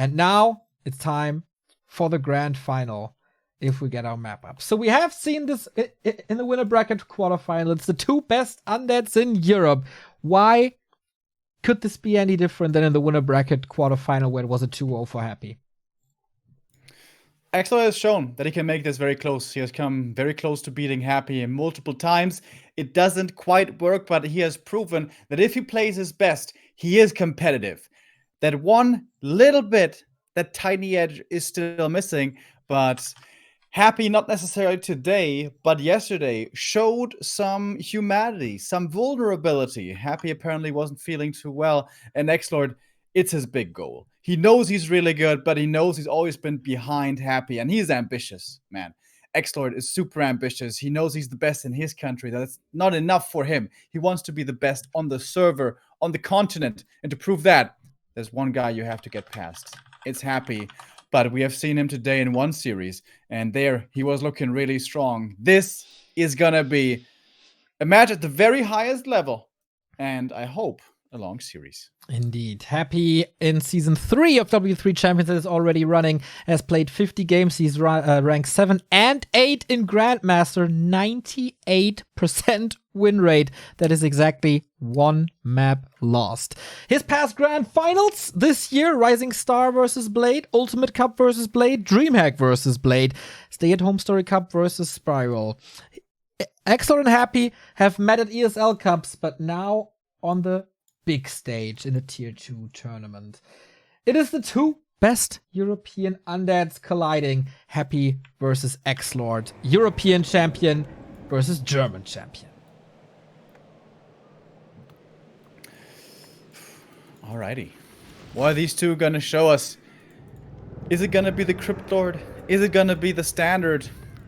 And now it's time for the grand final if we get our map up. So we have seen this in the winner bracket quarterfinal. It's the 2 best undeads in Europe. Why could this be any different than in the winner bracket quarterfinal where it was a 2-0 for Happy? XlorD has shown that he can make this very close. He has come very close to beating Happy multiple times. It doesn't quite work, but he has proven that if he plays his best, he is competitive. That one little bit, that tiny edge is still missing, but Happy, not necessarily today, but yesterday, showed some humanity, some vulnerability. Happy apparently wasn't feeling too well, and XlorD, it's his big goal. He knows he's really good, but he knows he's always been behind Happy, and he's ambitious, man. XlorD is super ambitious. He knows he's the best in his country. That's not enough for him. He wants to be the best on the server, on the continent, and to prove that, there's one guy you have to get past. It's Happy. But we have seen him today in one series, and there he was looking really strong. This is gonna be a match at the very highest level, and I hope a long series. Indeed. Happy in Season 3 of W3 Champions that is already running, has played 50 games. He's ranked 7 and 8 in Grandmaster, 98% win rate. That is exactly 1 map lost. His past grand finals this year: Rising Star versus Blade, Ultimate Cup versus Blade, DreamHack versus Blade, Stay at Home Story Cup versus Spiral. XlorD and Happy have met at ESL Cups, but now on the big stage in a Tier 2 tournament. It is the 2 best European undeads colliding. Happy versus XlorD. European champion versus German champion. Alrighty. What are these two gonna show us? Is it gonna be the Crypt Lord? Is it gonna be the standard?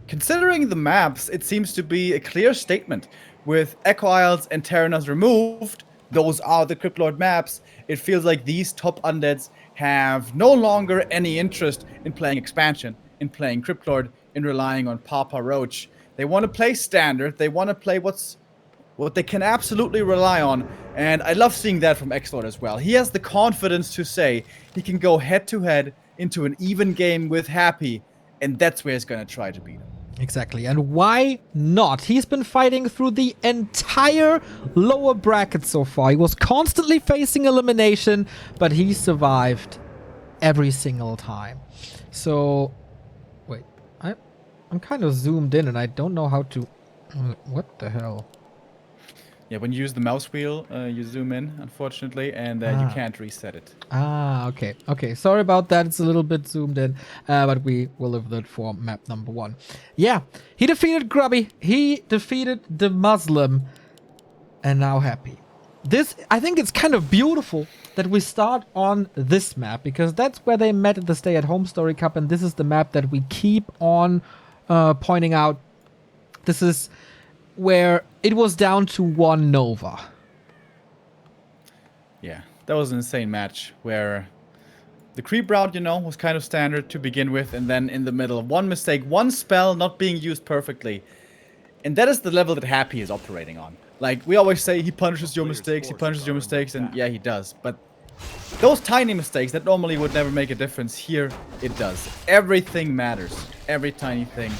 Considering the maps, it seems to be a clear statement. With Echo Isles and Terranos removed, those are the Crypt Lord maps. It feels like these top undeads have no longer any interest in playing expansion, in playing Crypt Lord, in relying on Papa Roach. They want to play standard. They want to play what they can absolutely rely on. And I love seeing that from XlorD as well. He has the confidence to say he can go head to head into an even game with Happy, and that's where he's going to try to beat him. Exactly, and why not? He's been fighting through the entire lower bracket so far. He was constantly facing elimination, but he survived every single time. So, wait, I'm kind of zoomed in and I don't know how to... What the hell? Yeah, when you use the mouse wheel, you zoom in, unfortunately, and you can't reset it. Okay. Okay, sorry about that. It's a little bit zoomed in, but we will live that for map number 1. Yeah, he defeated Grubby. He defeated the Muslim. And now Happy. This, I think it's kind of beautiful that we start on this map, because that's where they met at the Stay at Home Story Cup, and this is the map that we keep on pointing out. This is where it was down to 1 Nova. Yeah, that was an insane match where the creep route, you know, was kind of standard to begin with, and then in the middle, one mistake, one spell not being used perfectly. And that is the level that Happy is operating on. Like, we always say he punishes your mistakes, and yeah, he does. But those tiny mistakes that normally would never make a difference, here it does. Everything matters. Every tiny thing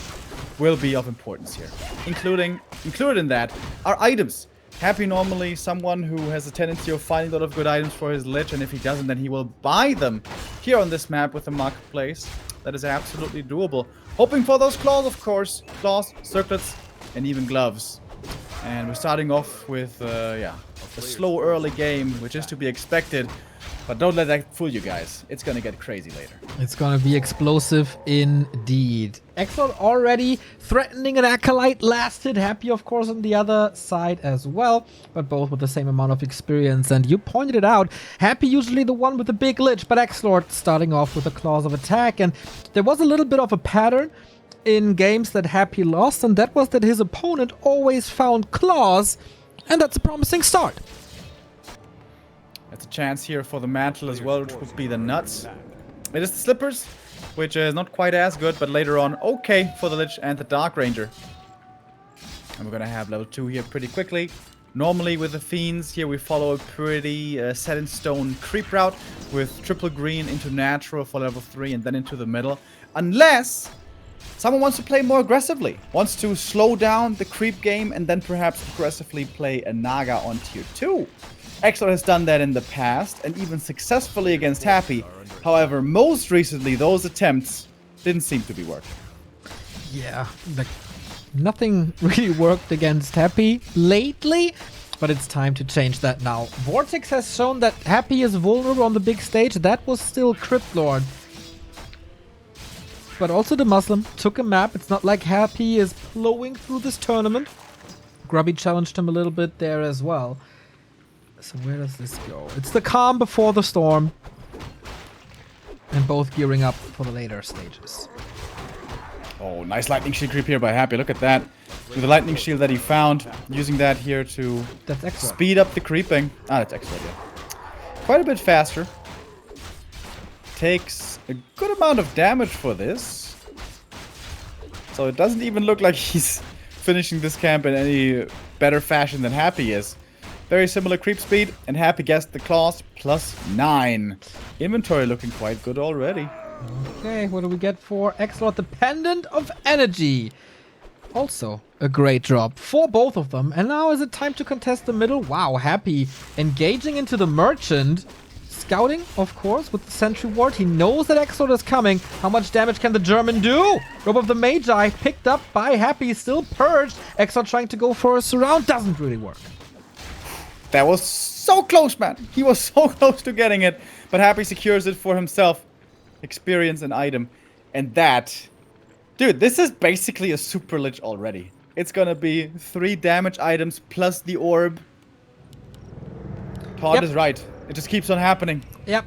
will be of importance here. Included in that are items. Happy normally someone who has a tendency of finding a lot of good items for his Lich, and if he doesn't, then he will buy them here on this map with the marketplace. That is absolutely doable. Hoping for those claws, of course. Claws, circlets, and even gloves. And we're starting off with, a slow early game, which is to be expected. But don't let that fool you guys. It's gonna get crazy later. It's gonna be explosive indeed. XlorD already threatening an Acolyte. Last hit. Happy, of course, on the other side as well. But both with the same amount of experience. And you pointed it out. Happy usually the one with the big Lich. But XlorD starting off with the claws of attack. And there was a little bit of a pattern in games that Happy lost. And that was that his opponent always found claws. And that's a promising start. That's a chance here for the mantle as well, which would be the nuts. It is the slippers, which is not quite as good, but later on okay for the Lich and the Dark Ranger. And we're gonna have level 2 here pretty quickly. Normally with the Fiends, here we follow a pretty set-in-stone creep route with triple green into natural for level 3 and then into the middle. Unless someone wants to play more aggressively, wants to slow down the creep game and then perhaps aggressively play a Naga on tier 2. XlorD has done that in the past and even successfully against Happy. However, most recently those attempts didn't seem to be working. Yeah, like nothing really worked against Happy lately, but it's time to change that now. Vortex has shown that Happy is vulnerable on the big stage. That was still XlorD. But also the Muslim took a map. It's not like Happy is flowing through this tournament. Grubby challenged him a little bit there as well. So where does this go? It's the calm before the storm. And both gearing up for the later stages. Oh, nice lightning shield creep here by Happy. Look at that. With the lightning shield that he found, using that here to speed up the creeping. Ah, that's XlorD, yeah. Quite a bit faster. Takes a good amount of damage for this. So it doesn't even look like he's finishing this camp in any better fashion than Happy is. Very similar creep speed, and Happy guessed the claws +9. Inventory looking quite good already. Okay, what do we get for XlorD? Dependent of Energy. Also a great drop for both of them. And now is it time to contest the middle? Wow, Happy engaging into the Merchant. Scouting, of course, with the Sentry Ward. He knows that XlorD is coming. How much damage can the German do? Robe of the Magi picked up by Happy, still purged. XlorD trying to go for a surround. Doesn't really work. That was so close, man. He was so close to getting it. But Happy secures it for himself. Experience an item. And that... Dude, this is basically a super lich already. It's gonna be 3 damage items plus the orb. Todd is right. It just keeps on happening. Yep.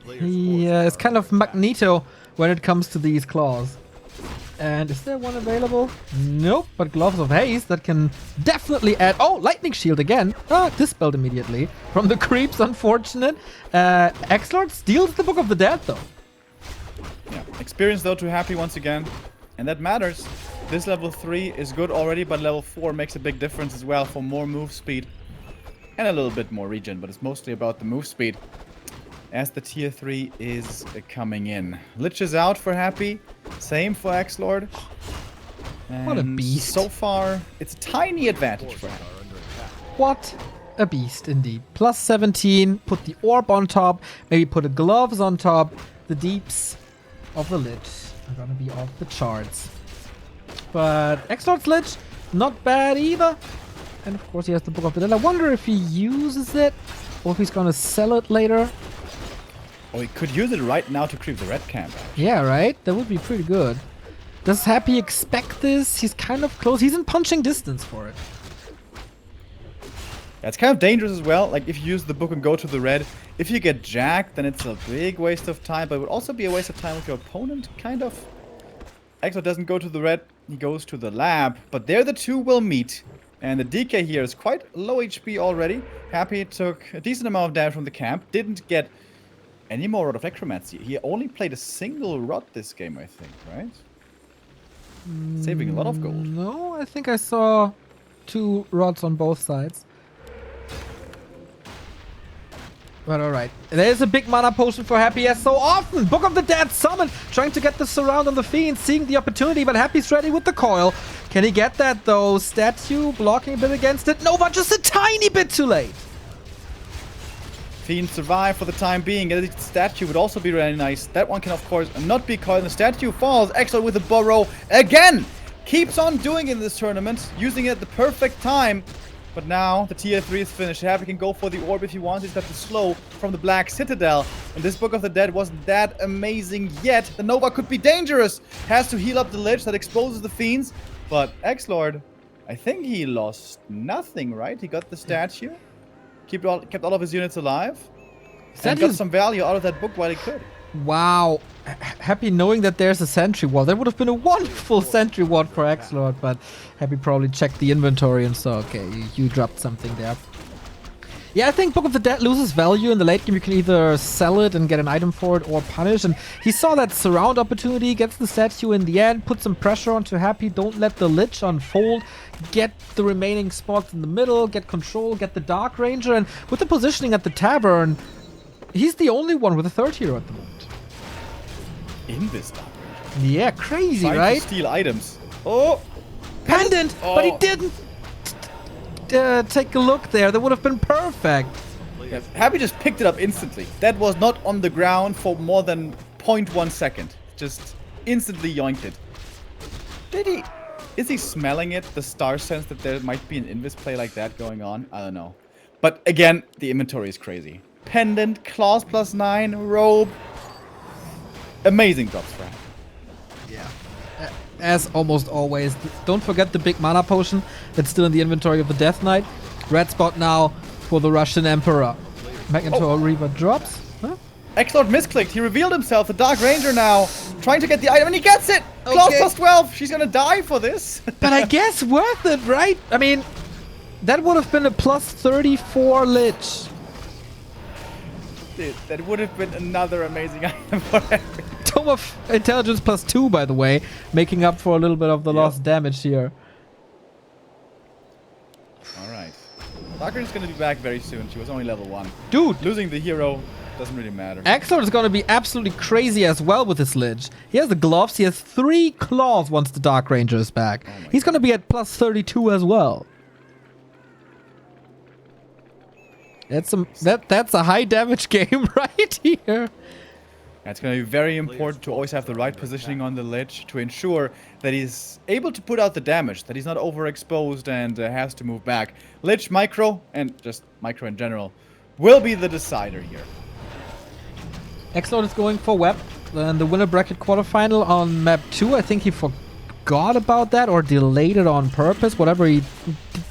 He is kind of Magneto when it comes to these claws. And is there one available? Nope, but Gloves of Haste that can definitely add... Oh, Lightning Shield again. Ah, dispelled immediately. From the creeps, unfortunate. XlorD steals the Book of the Dead, though. Yeah, experience though to Happy once again. And that matters. This level 3 is good already, but level 4 makes a big difference as well for more move speed. And a little bit more regen, but it's mostly about the move speed. As the tier 3 is coming in. Lich is out for Happy. Same for XlorD. What a beast. So far, it's a tiny advantage for Happy. What a beast indeed. Plus 17, put the orb on top, maybe put the gloves on top. The deeps of the Lich are gonna be off the charts. But XlorD's Lich, not bad either. And of course he has the Book of the Dead. I wonder if he uses it or if he's gonna sell it later. Oh, he could use it right now to creep the red camp. Yeah, right? That would be pretty good. Does Happy expect this? He's kind of close. He's in punching distance for it. Yeah, it's kind of dangerous as well. Like, if you use the book and go to the red, if you get jacked, then it's a big waste of time. But it would also be a waste of time with your opponent, kind of. XlorD doesn't go to the red. He goes to the lab. But there the two will meet. And the DK here is quite low HP already. Happy took a decent amount of damage from the camp. Didn't get any more Rod of Necromancy. He only played a single Rod this game, I think, right? Saving a lot of gold. No, I think I saw 2 rods on both sides. But alright. There's a big mana potion for Happy as so often. Book of the Dead summoned. Trying to get the surround on the Fiend. Seeing the opportunity, but Happy's ready with the coil. Can he get that though? Statue blocking a bit against it. Nova just a tiny bit too late. Fiend survive for the time being. A statue would also be really nice. That one can of course not be caught. The statue falls. XlorD with a burrow again. Keeps on doing it in this tournament. Using it at the perfect time. But now the tier 3 is finished. Happy can go for the orb if he wants. He's got the slow from the Black Citadel. And this Book of the Dead wasn't that amazing yet. The Nova could be dangerous. Has to heal up the Lich that exposes the Fiends. But XlorD, I think he lost nothing, right? He got the statue. Kept all of his units alive. And got some value out of that book while he could. Wow. Happy knowing that there's a sentry wall. That would have been a wonderful sentry wall for XlorD, but Happy probably checked the inventory and saw, okay, you dropped something there. Yeah, I think Book of the Dead loses value in the late game. You can either sell it and get an item for it or punish. And he saw that surround opportunity, gets the statue in the end, put some pressure onto Happy. Don't let the Lich unfold. Get the remaining spots in the middle, get control, get the Dark Ranger. And with the positioning at the tavern, he's the only one with a third hero at the moment. In this Dark Ranger. Yeah, crazy, Trying right? to steal items. Oh! Pendant! Oh. But he didn't take a look there. That would have been perfect. Yeah, Happy just picked it up instantly. That was not on the ground for more than 0.1 second. Just instantly yoinked it. Did he? Is he smelling it? The star sense that there might be an invis play like that going on? I don't know. But again, the inventory is crazy. Pendant, claws +9, robe. Amazing drops for Happy. Yeah. As almost always. Don't forget the big mana potion that's still in the inventory of the Death Knight. Red spot now for the Russian Emperor. Magnetor Reaver drops. Huh? XlorD misclicked. He revealed himself. The Dark Ranger now trying to get the item, and he gets it. Claws +12. She's gonna die for this. But I guess worth it, right? I mean, that would have been a +34 Lich. Dude, that would have been another amazing item for Happy. Tome of Intelligence +2, by the way, making up for a little bit of the lost damage here. Alright. Dark Ranger's gonna be back very soon. She was only level 1. Dude! Losing the hero doesn't really matter. XlorD is going to be absolutely crazy as well with his Lich. He has the gloves. He has 3 claws once the Dark Ranger is back. He's going to be at +32 as well. That's a high damage game right here. It's going to be very important to always have the right positioning on the Lich to ensure that he's able to put out the damage, that he's not overexposed and has to move back. Lich, micro, and just micro in general, will be the decider here. XlorD is going for Web. And the winner bracket quarterfinal on map 2. I think he forgot about that or delayed it on purpose. Whatever, he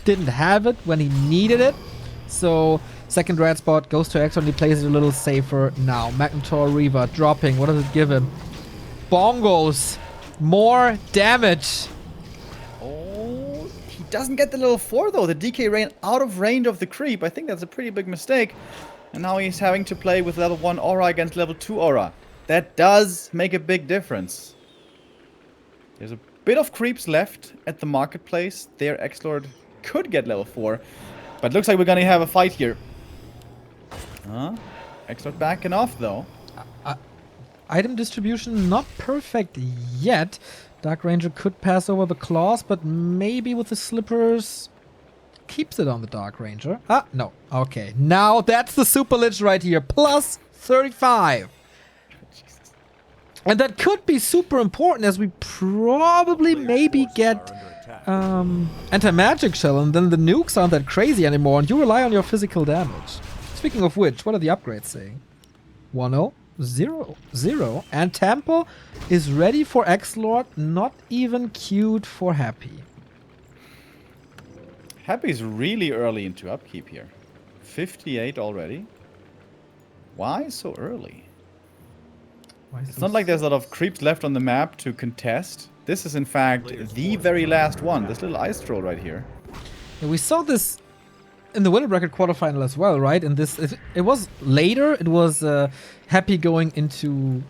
didn't have it when he needed it. So second red spot goes to XlorD. He plays it a little safer now. Magnetor Reaver dropping. What does it give him? Bongos. More damage. Oh, he doesn't get the level 4 though. The DK ran out of range of the creep. I think that's a pretty big mistake. And now he's having to play with level 1 aura against level 2 aura. That does make a big difference. There's a bit of creeps left at the marketplace. There XlorD could get level 4. But looks like we're gonna have a fight here. XlorD backing off though. Item distribution not perfect yet. Dark Ranger could pass over the claws, but maybe with the slippers keeps it on the Dark Ranger. No. Okay. Now that's the Super Lich right here. +35. And that could be super important as we probably maybe get anti-magic shell, and then the nukes aren't that crazy anymore, and you rely on your physical damage. Speaking of which, what are the upgrades saying? 1-0, 0-0, and Temple is ready for XlorD, not even queued for Happy. Happy's really early into upkeep here. 58 already. Why so early? It's not like there's a lot of creeps left on the map to contest. This is in fact the very last one. This little ice troll right here. Yeah, we saw this in the winner bracket quarterfinal as well, right? And this it was later. It was Happy going into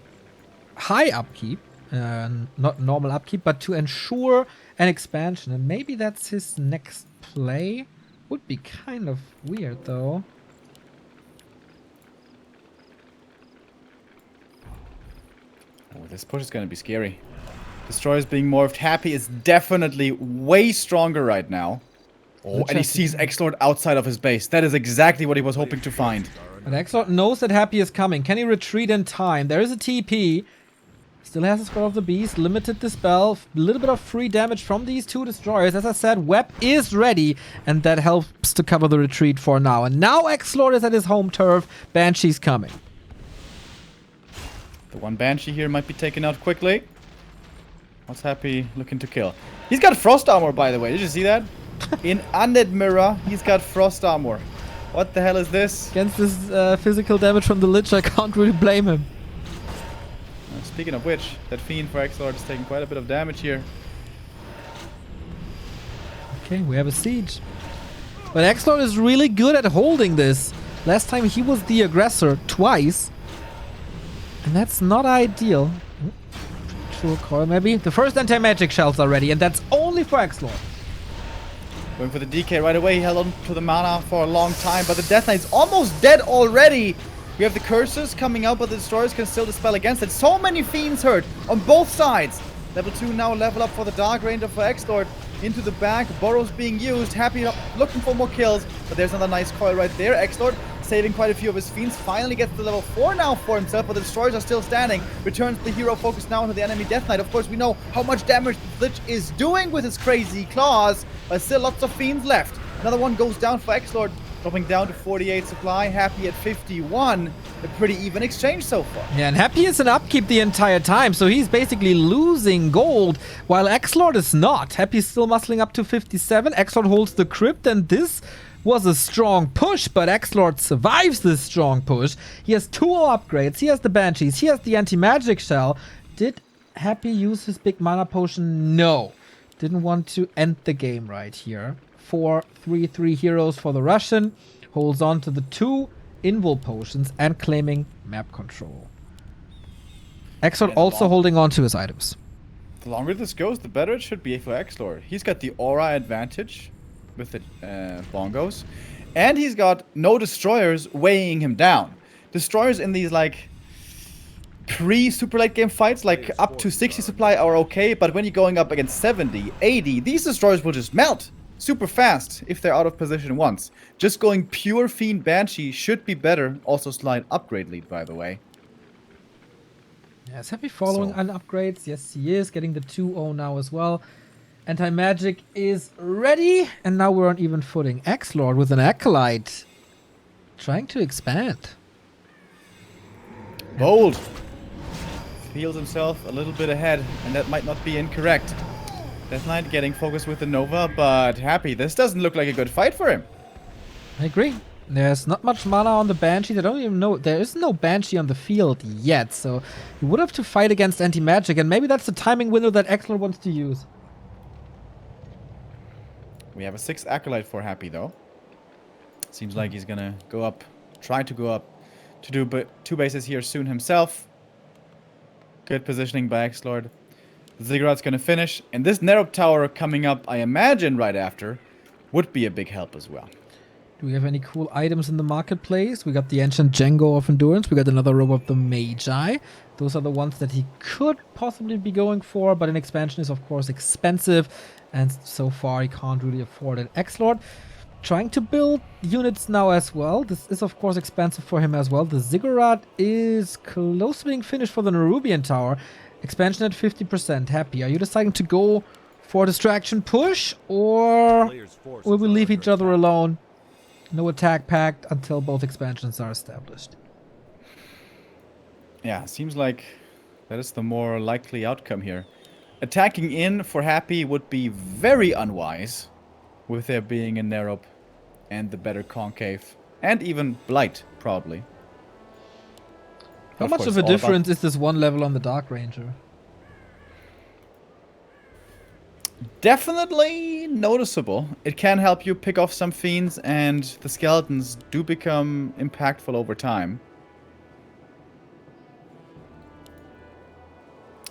high upkeep, not normal upkeep, but to ensure an expansion. And maybe that's his next play. Would be kind of weird though. Oh, this push is gonna be scary. Destroyer's being morphed. Happy is definitely way stronger right now. Oh, and he sees XlorD outside of his base. That is exactly what he was hoping to find. But XlorD knows that Happy is coming. Can he retreat in time? There is a TP. Still has a Skull of the Beast. Limited dispel. A little bit of free damage from these 2 destroyers. As I said, Web is ready. And that helps to cover the retreat for now. And now XlorD is at his home turf. Banshee's coming. The one Banshee here might be taken out quickly. What's Happy looking to kill? He's got Frost Armor, by the way. Did you see that? In Undead Mirror, he's got Frost Armor. What the hell is this? Against this physical damage from the Lich, I can't really blame him. Speaking of which, that Fiend for XlorD is taking quite a bit of damage here. Okay, we have a siege. But XlorD is really good at holding this. Last time he was the aggressor twice. And that's not ideal. True coil maybe. The first anti-magic shells are ready, and that's only for XlorD. Going for the DK right away. He held on to the mana for a long time, but the Death Knight's almost dead already. We have the curses coming out, but the destroyers can still dispel against it. So many fiends hurt on both sides. Level 2 now level up for the Dark Ranger for XlorD. Into the back, Burrows being used. Happy looking for more kills, but there's another nice coil right there. XlorD saving quite a few of his fiends. Finally gets to level 4 now for himself, but the destroyers are still standing. Returns the hero focus now into the enemy Death Knight. Of course, we know how much damage the Lich is doing with his crazy claws, but still lots of fiends left. Another one goes down for XlorD, dropping down to 48 supply. Happy at 51. A pretty even exchange so far. Yeah, and Happy is in upkeep the entire time, so he's basically losing gold, while XlorD is not. Happy's still muscling up to 57. XlorD holds the crypt, and this was a strong push, but XlorD survives this strong push. He has 2 upgrades. He has the Banshees. He has the anti-magic shell. Did Happy use his big mana potion? No. Didn't want to end the game right here. 4/3/3 heroes for the Russian. Holds on to the 2 invul potions and claiming map control. XlorD also holding on to his items. The longer this goes, the better it should be for XlorD. He's got the aura advantage with the bongos, and he's got no destroyers weighing him down. Destroyers in these like pre-super late game fights, like up to 60 supply are okay, but when you're going up against 70, 80, these destroyers will just melt super fast if they're out of position once. Just going pure Fiend Banshee should be better. Also slight upgrade lead, by the way. Yes, Happy following on upgrades. Yes, he is getting the 2-0 now as well. Anti-magic is ready, and now we're on even footing. XlorD with an Acolyte trying to expand. Bold. Feels himself a little bit ahead, and that might not be incorrect. Death Knight getting focused with the Nova, but Happy. This doesn't look like a good fight for him. I agree. There's not much mana on the Banshee. I don't even know. There is no Banshee on the field yet, so you would have to fight against anti-magic, and maybe that's the timing window that XlorD wants to use. We have a 6th Acolyte for Happy, though. Seems like he's gonna go up, try to go up to do 2 bases here soon himself. Good positioning by XlorD. Ziggurat's gonna finish, and this Nerub Tower coming up, I imagine, right after, would be a big help as well. Do we have any cool items in the marketplace? We got the Ancient Django of Endurance. We got another robe of the Magi. Those are the ones that he could possibly be going for, but an expansion is, of course, expensive, and so far he can't really afford it. XlorD trying to build units now as well. This is, of course, expensive for him as well. The Ziggurat is close to being finished for the Nerubian Tower. Expansion at 50%. Happy. Are you deciding to go for a distraction push, or will we leave each other alone? No attack pact until both expansions are established. Yeah, seems like that is the more likely outcome here. Attacking in for Happy would be very unwise, with there being a Nerub and the better Concave, and even Blight, probably. How much of a difference is this one level on the Dark Ranger? Definitely noticeable. It can help you pick off some fiends, and the skeletons do become impactful over time.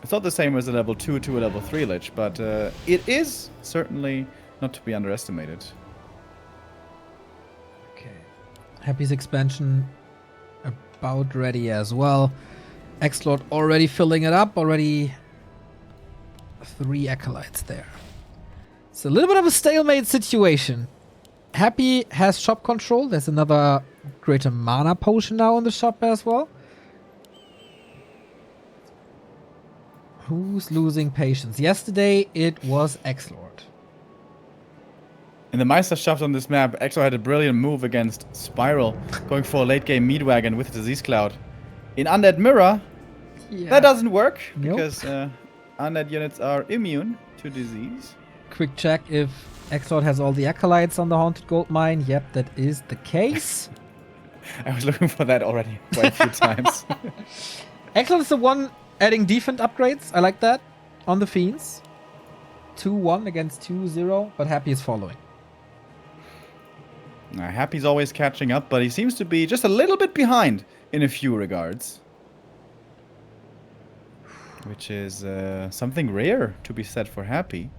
It's not the same as a level 2 to a level 3 Lich, but it is certainly not to be underestimated. Okay. Happy's expansion about ready as well. XlorD already filling it up, already 3 Acolytes there. It's a little bit of a stalemate situation. Happy has shop control. There's another greater mana potion now in the shop as well. Who's losing patience? Yesterday it was XlorD. In the Meisterschaft on this map, XlorD had a brilliant move against Spiral, going for a late game Meadwagon with Disease Cloud. In Undead Mirror, that doesn't work, because undead units are immune to disease. Quick check if XlorD has all the Acolytes on the Haunted Gold Mine. Yep, that is the case. I was looking for that already quite a few times. XlorD is the one adding defense upgrades. I like that. On the Fiends. 2-1 against 2-0, but Happy is following. Happy's always catching up, but he seems to be just a little bit behind in a few regards. Which is something rare to be said for Happy.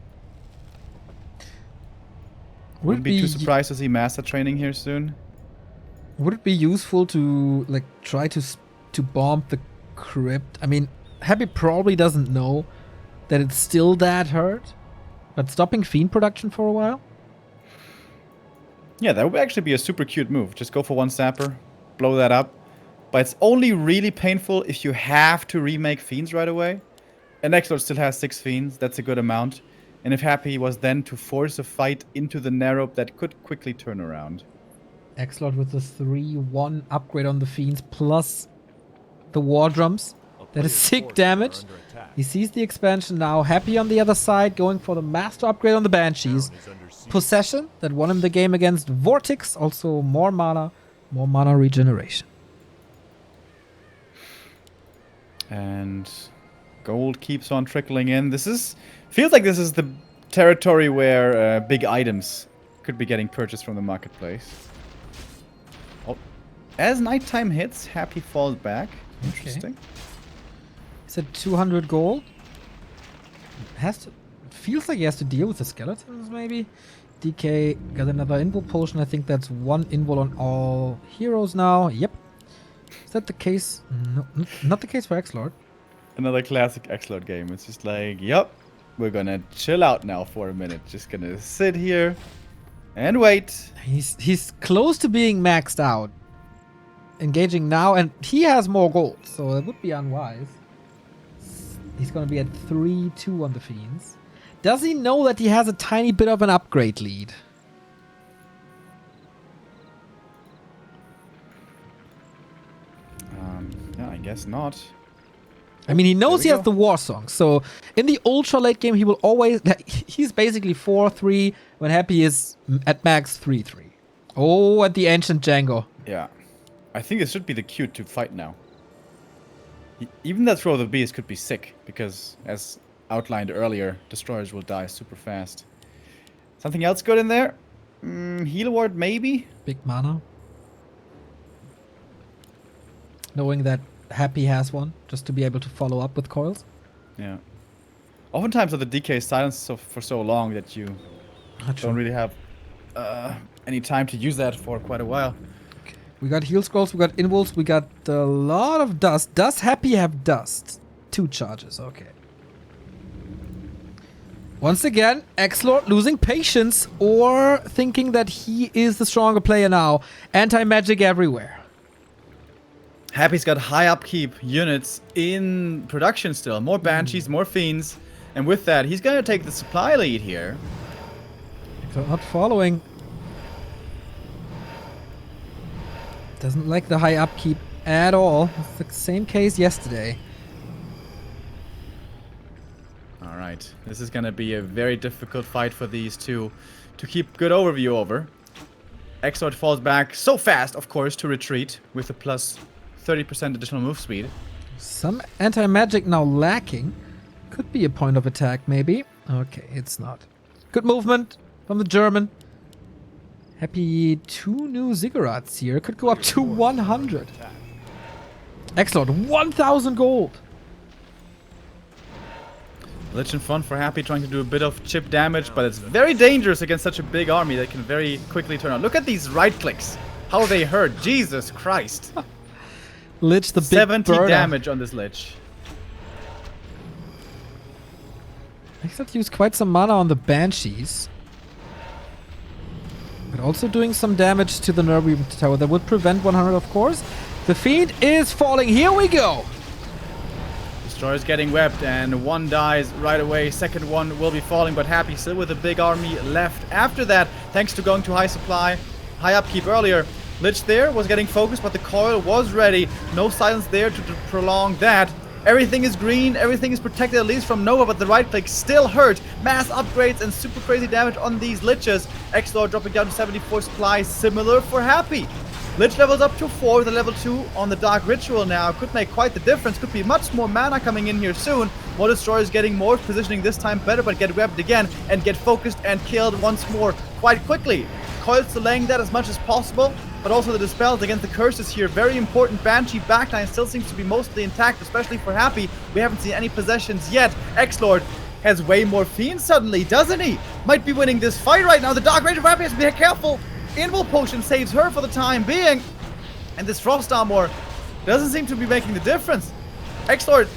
Wouldn't be too surprised to see Master training here soon. Would it be useful to like try to bomb the crypt? I mean, Happy probably doesn't know that it's still that hurt, but stopping Fiend production for a while? Yeah, that would actually be a super cute move. Just go for one Sapper, blow that up. But it's only really painful if you have to remake Fiends right away. And XlorD still has 6 Fiends, that's a good amount. And if Happy was then to force a fight into the narrow, that could quickly turn around. XlorD with the 3-1 upgrade on the Fiends plus the War Drums. That is sick damage. He sees the expansion now. Happy on the other side, going for the Master upgrade on the Banshees. Possession, that won him the game against Vortex. Also more mana regeneration. And gold keeps on trickling in. Feels like this is the territory where big items could be getting purchased from the marketplace. Oh, as nighttime hits, Happy falls back. Interesting. Okay. He said 200 gold. Feels like he has to deal with the skeletons, maybe. DK got another invul potion. I think that's 1 invul on all heroes now. Yep. Is that the case? No, not the case for XlorD. Another classic XlorD game. It's just like, yep, we're gonna chill out now for a minute. Just gonna sit here and wait. He's close to being maxed out. Engaging now, and he has more gold, so it would be unwise. He's gonna be at 3-2 on the Fiends. Does he know that he has a tiny bit of an upgrade lead? Yeah, I guess not. I mean, he knows he has the War Song, so in the ultra late game, he will always... He's basically 4-3 when Happy is at max 3-3. Oh, at the Ancient Django. Yeah. I think this should be the cue to fight now. Even that Throw of the Beast could be sick, because as outlined earlier, destroyers will die super fast. Something else good in there? Heal Ward, maybe? Big mana. Knowing that Happy has one, just to be able to follow up with coils. Yeah. Oftentimes the DK is silenced for so long that you don't really have any time to use that for quite a while. Okay. We got heal scrolls, we got invuls, we got a lot of dust. Does Happy have dust? 2 charges, okay. Once again, XlorD losing patience or thinking that he is the stronger player now. Anti-magic everywhere. Happy's got high upkeep units in production still. More Banshees, more Fiends. And with that, he's going to take the supply lead here. So not following. Doesn't like the high upkeep at all. It's the same case yesterday. Alright, this is going to be a very difficult fight for these two to keep good overview over. XlorD falls back so fast, of course, to retreat with a plus 30% additional move speed. Some anti-magic now lacking. Could be a point of attack, maybe. Okay, it's not. Good movement from the German. Happy 2 new ziggurats here. Could go up to 100. XlorD, 1,000 gold. Lich in front for Happy, trying to do a bit of chip damage, but it's very dangerous against such a big army that can very quickly turn on. Look at these right clicks. How they hurt. Jesus Christ. Lich, the big 70 burner. damage on this Lich. XlorD used quite some mana on the Banshees. But also doing some damage to the Nerve Tower that would prevent 100, of course. The Fiend is falling. Here we go. Destroyer's getting webbed, and one dies right away. Second one will be falling, but Happy still with a big army left. After that, thanks to going to high supply, high upkeep earlier, Lich there was getting focused, but the coil was ready. No silence there to prolong that. Everything is green, everything is protected at least from Nova, but the right click still hurt. Mass upgrades and super crazy damage on these Liches. XlorD dropping down to 74 supply, similar for Happy. Lich levels up to 4 with a level 2 on the Dark Ritual now. Could make quite the difference. Could be much more mana coming in here soon. More Destroyers getting more positioning this time better, but get webbed again and get focused and killed once more quite quickly. Coil's delaying that as much as possible, but also the dispels against the curses here. Very important. Banshee backline still seems to be mostly intact, especially for Happy. We haven't seen any possessions yet. XlorD has way more fiends suddenly, doesn't he? Might be winning this fight right now. The Dark Ranger of Happy has to be careful. Invul Potion saves her for the time being. And this Frost Armor doesn't seem to be making the difference. XlorD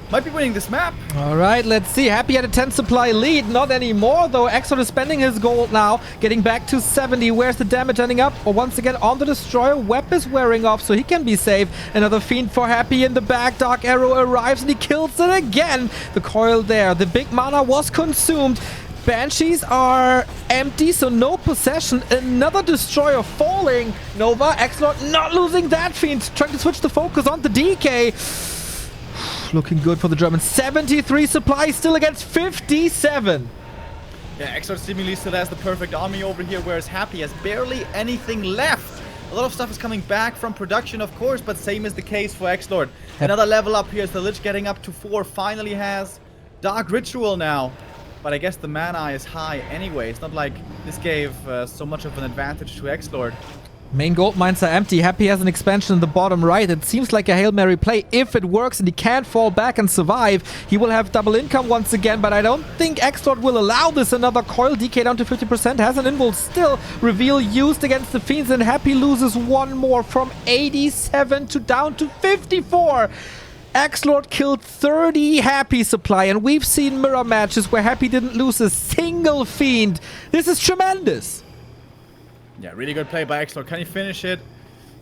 might be winning this map. All right, let's see. Happy had a 10 supply lead. Not anymore, though. XlorD is spending his gold now, getting back to 70. Where's the damage ending up? Or once again, on the Destroyer. Web is wearing off, so he can be saved. Another Fiend for Happy in the back. Dark Arrow arrives, and he kills it again. The coil there. The big mana was consumed. Banshees are empty, so no possession. Another Destroyer falling. Nova, XlorD not losing that Fiend. Trying to switch the focus on the DK. Looking good for the Germans. 73 supply still against 57. Yeah, XlorD seemingly still has the perfect army over here, whereas Happy has barely anything left. A lot of stuff is coming back from production, of course, but same is the case for XlorD. Another level up here is the Lich getting up to 4. Finally has Dark Ritual now. But I guess the mana is high anyway. It's not like this gave so much of an advantage to XlorD. Main gold mines are empty. Happy has an expansion in the bottom right. It seems like a Hail Mary play. If it works and he can't fall back and survive, he will have double income once again. But I don't think XlorD will allow this. Another coil DK down to 50%. Has an invul still. Reveal used against the Fiends, and Happy loses one more from 87 to down to 54. XlorD killed 30 Happy supply, and we've seen mirror matches where Happy didn't lose a single Fiend. This is tremendous. Yeah, really good play by XlorD. Can he finish it?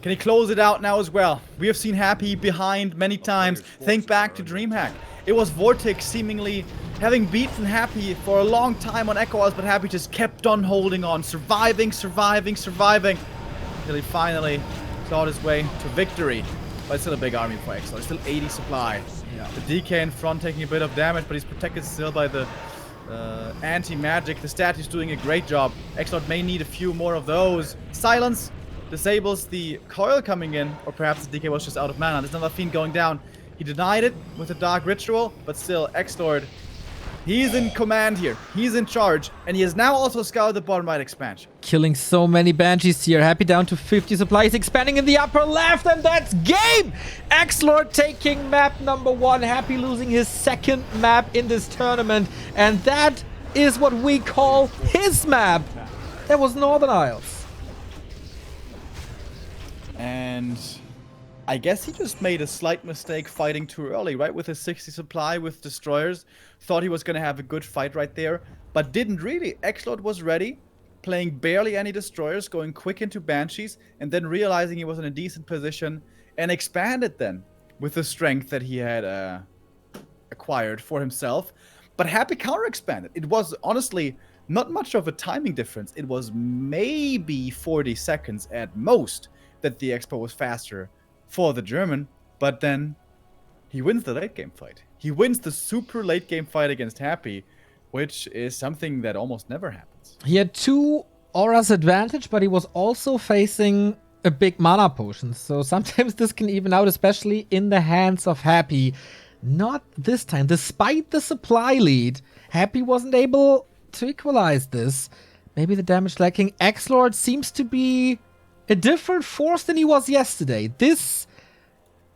Can he close it out now as well? We have seen Happy behind many times. Think back to DreamHack. It was Vortex seemingly having beaten Happy for a long time on Echo House, but Happy just kept on holding on, surviving, until he finally clawed his way to victory. But it's still a big army for XlorD. Still 80 supply. Yeah. The DK in front taking a bit of damage, but he's protected still by the anti-magic. The statue's doing a great job. XlorD may need a few more of those. Silence disables the coil coming in, or perhaps the DK was just out of mana. There's another Fiend going down. He denied it with a Dark Ritual, but still, XlorD, he's in command here. He's in charge, and he has now also scoured the bottom right expansion. Killing so many Banshees here. Happy down to 50 supply. He's expanding in the upper left, and that's game! XlorD taking map number 1. Happy losing his second map in this tournament, and that is what we call his map. That was Northern Isles. And I guess he just made a slight mistake fighting too early, right? With his 60 supply with Destroyers. Thought he was going to have a good fight right there, but didn't really. XlorD was ready, playing barely any Destroyers, going quick into Banshees, and then realizing he was in a decent position, and expanded then with the strength that he had acquired for himself. But Happy counter-expanded. It was honestly not much of a timing difference. It was maybe 40 seconds at most that the Expo was faster for the German, but then he wins the late game fight. He wins the super late game fight against Happy, which is something that almost never happens. He had 2 auras advantage, but he was also facing a big mana potion. So sometimes this can even out, especially in the hands of Happy. Not this time. Despite the supply lead, Happy wasn't able to equalize this. Maybe the damage lacking. XlorD seems to be a different force than he was yesterday. This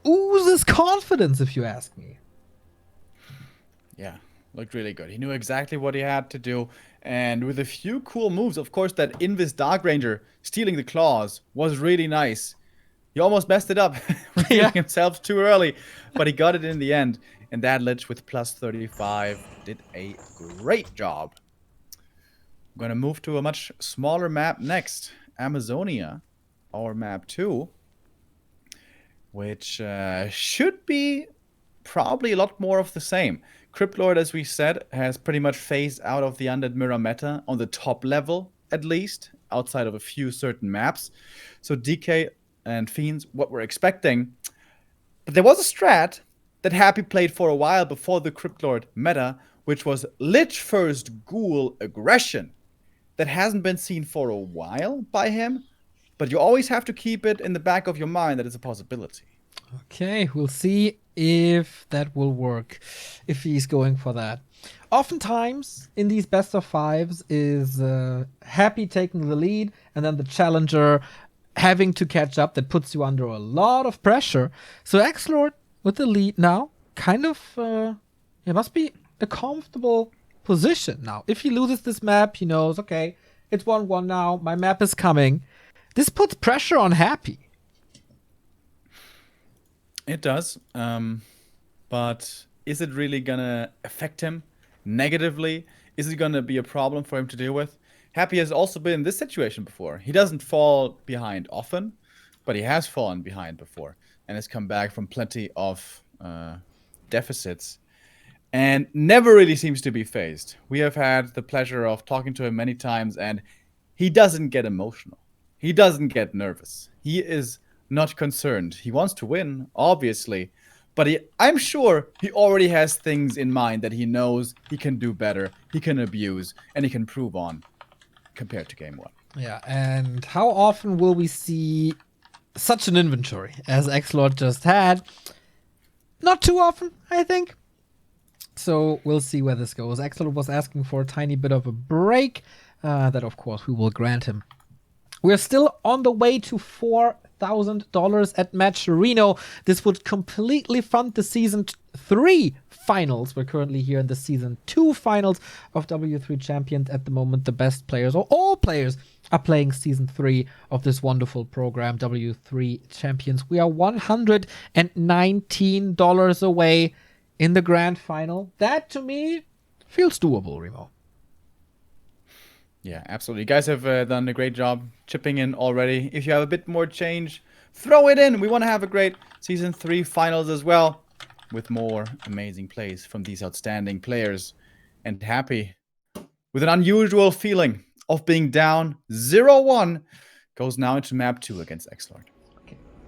oozes confidence, if you ask me. Yeah, looked really good. He knew exactly what he had to do. And with a few cool moves, of course, that Invis Dark Ranger stealing the claws was really nice. He almost messed it up, revealing himself too early, but he got it in the end. And that Lich with plus 35 did a great job. I'm going to move to a much smaller map next. Amazonia, our map 2. Which should be probably a lot more of the same. Cryptlord, as we said, has pretty much phased out of the Undead Mirror meta, on the top level at least, outside of a few certain maps. So DK and Fiends, what we're expecting. But there was a strat that Happy played for a while before the Cryptlord meta, which was Lich first Ghoul aggression. That hasn't been seen for a while by him, but you always have to keep it in the back of your mind that it's a possibility. Okay, we'll see if that will work, if he's going for that. Oftentimes, in these best of fives, is Happy taking the lead, and then the challenger having to catch up. That puts you under a lot of pressure. So XlorD with the lead now, kind of, it must be a comfortable position now. If he loses this map, he knows, okay, it's 1-1 now, my map is coming. This puts pressure on Happy. It does, but is it really gonna affect him negatively? Is it gonna be a problem for him to deal with? Happy has also been in this situation before. He doesn't fall behind often, but he has fallen behind before and has come back from plenty of deficits and never really seems to be phased. We have had the pleasure of talking to him many times, and he doesn't get emotional. He doesn't get nervous. He is not concerned. He wants to win, obviously, but I'm sure he already has things in mind that he knows he can do better, he can abuse, and he can prove on compared to game one. Yeah, and how often will we see such an inventory as XlorD just had? Not too often, I think. So we'll see where this goes. XlorD was asking for a tiny bit of a break. That, of course, we will grant him. We're still on the way to $4,000 at Match Reno. This would completely fund the Season 3 finals. We're currently here in the Season 2 finals of W3 Champions at the moment. The best players, or all players, are playing Season 3 of this wonderful program, W3 Champions. We are $119 away in the grand final. That, to me, feels doable, Remo. Yeah, absolutely. You guys have done a great job chipping in already. If you have a bit more change, throw it in. We want to have a great Season 3 finals as well, with more amazing plays from these outstanding players. And Happy, with an unusual feeling of being down 0-1, goes now into map 2 against XlorD.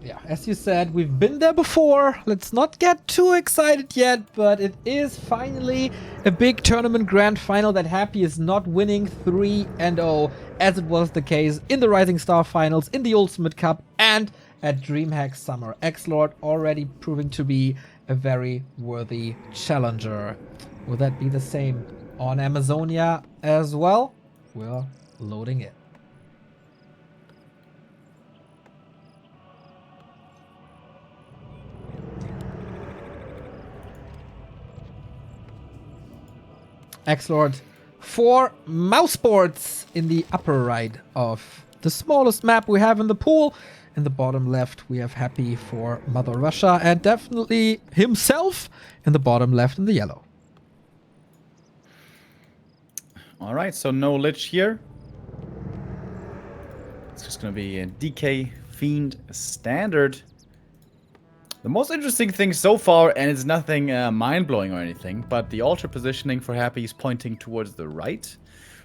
Yeah, as you said, we've been there before. Let's not get too excited yet, but it is finally a big tournament grand final that Happy is not winning 3-0, as it was the case in the Rising Star finals, in the Ultimate Cup, and at DreamHack Summer. XlorD already proving to be a very worthy challenger. Will that be the same on Amazonia as well? We're loading it. XlorD for mouseboards in the upper right of the smallest map we have in the pool. In the bottom left, we have Happy for Mother Russia, and definitely himself in the bottom left in the yellow. All right, so no Lich here. It's just going to be a DK Fiend standard. The most interesting thing so far, and it's nothing mind-blowing or anything, but the altar positioning for Happy is pointing towards the right.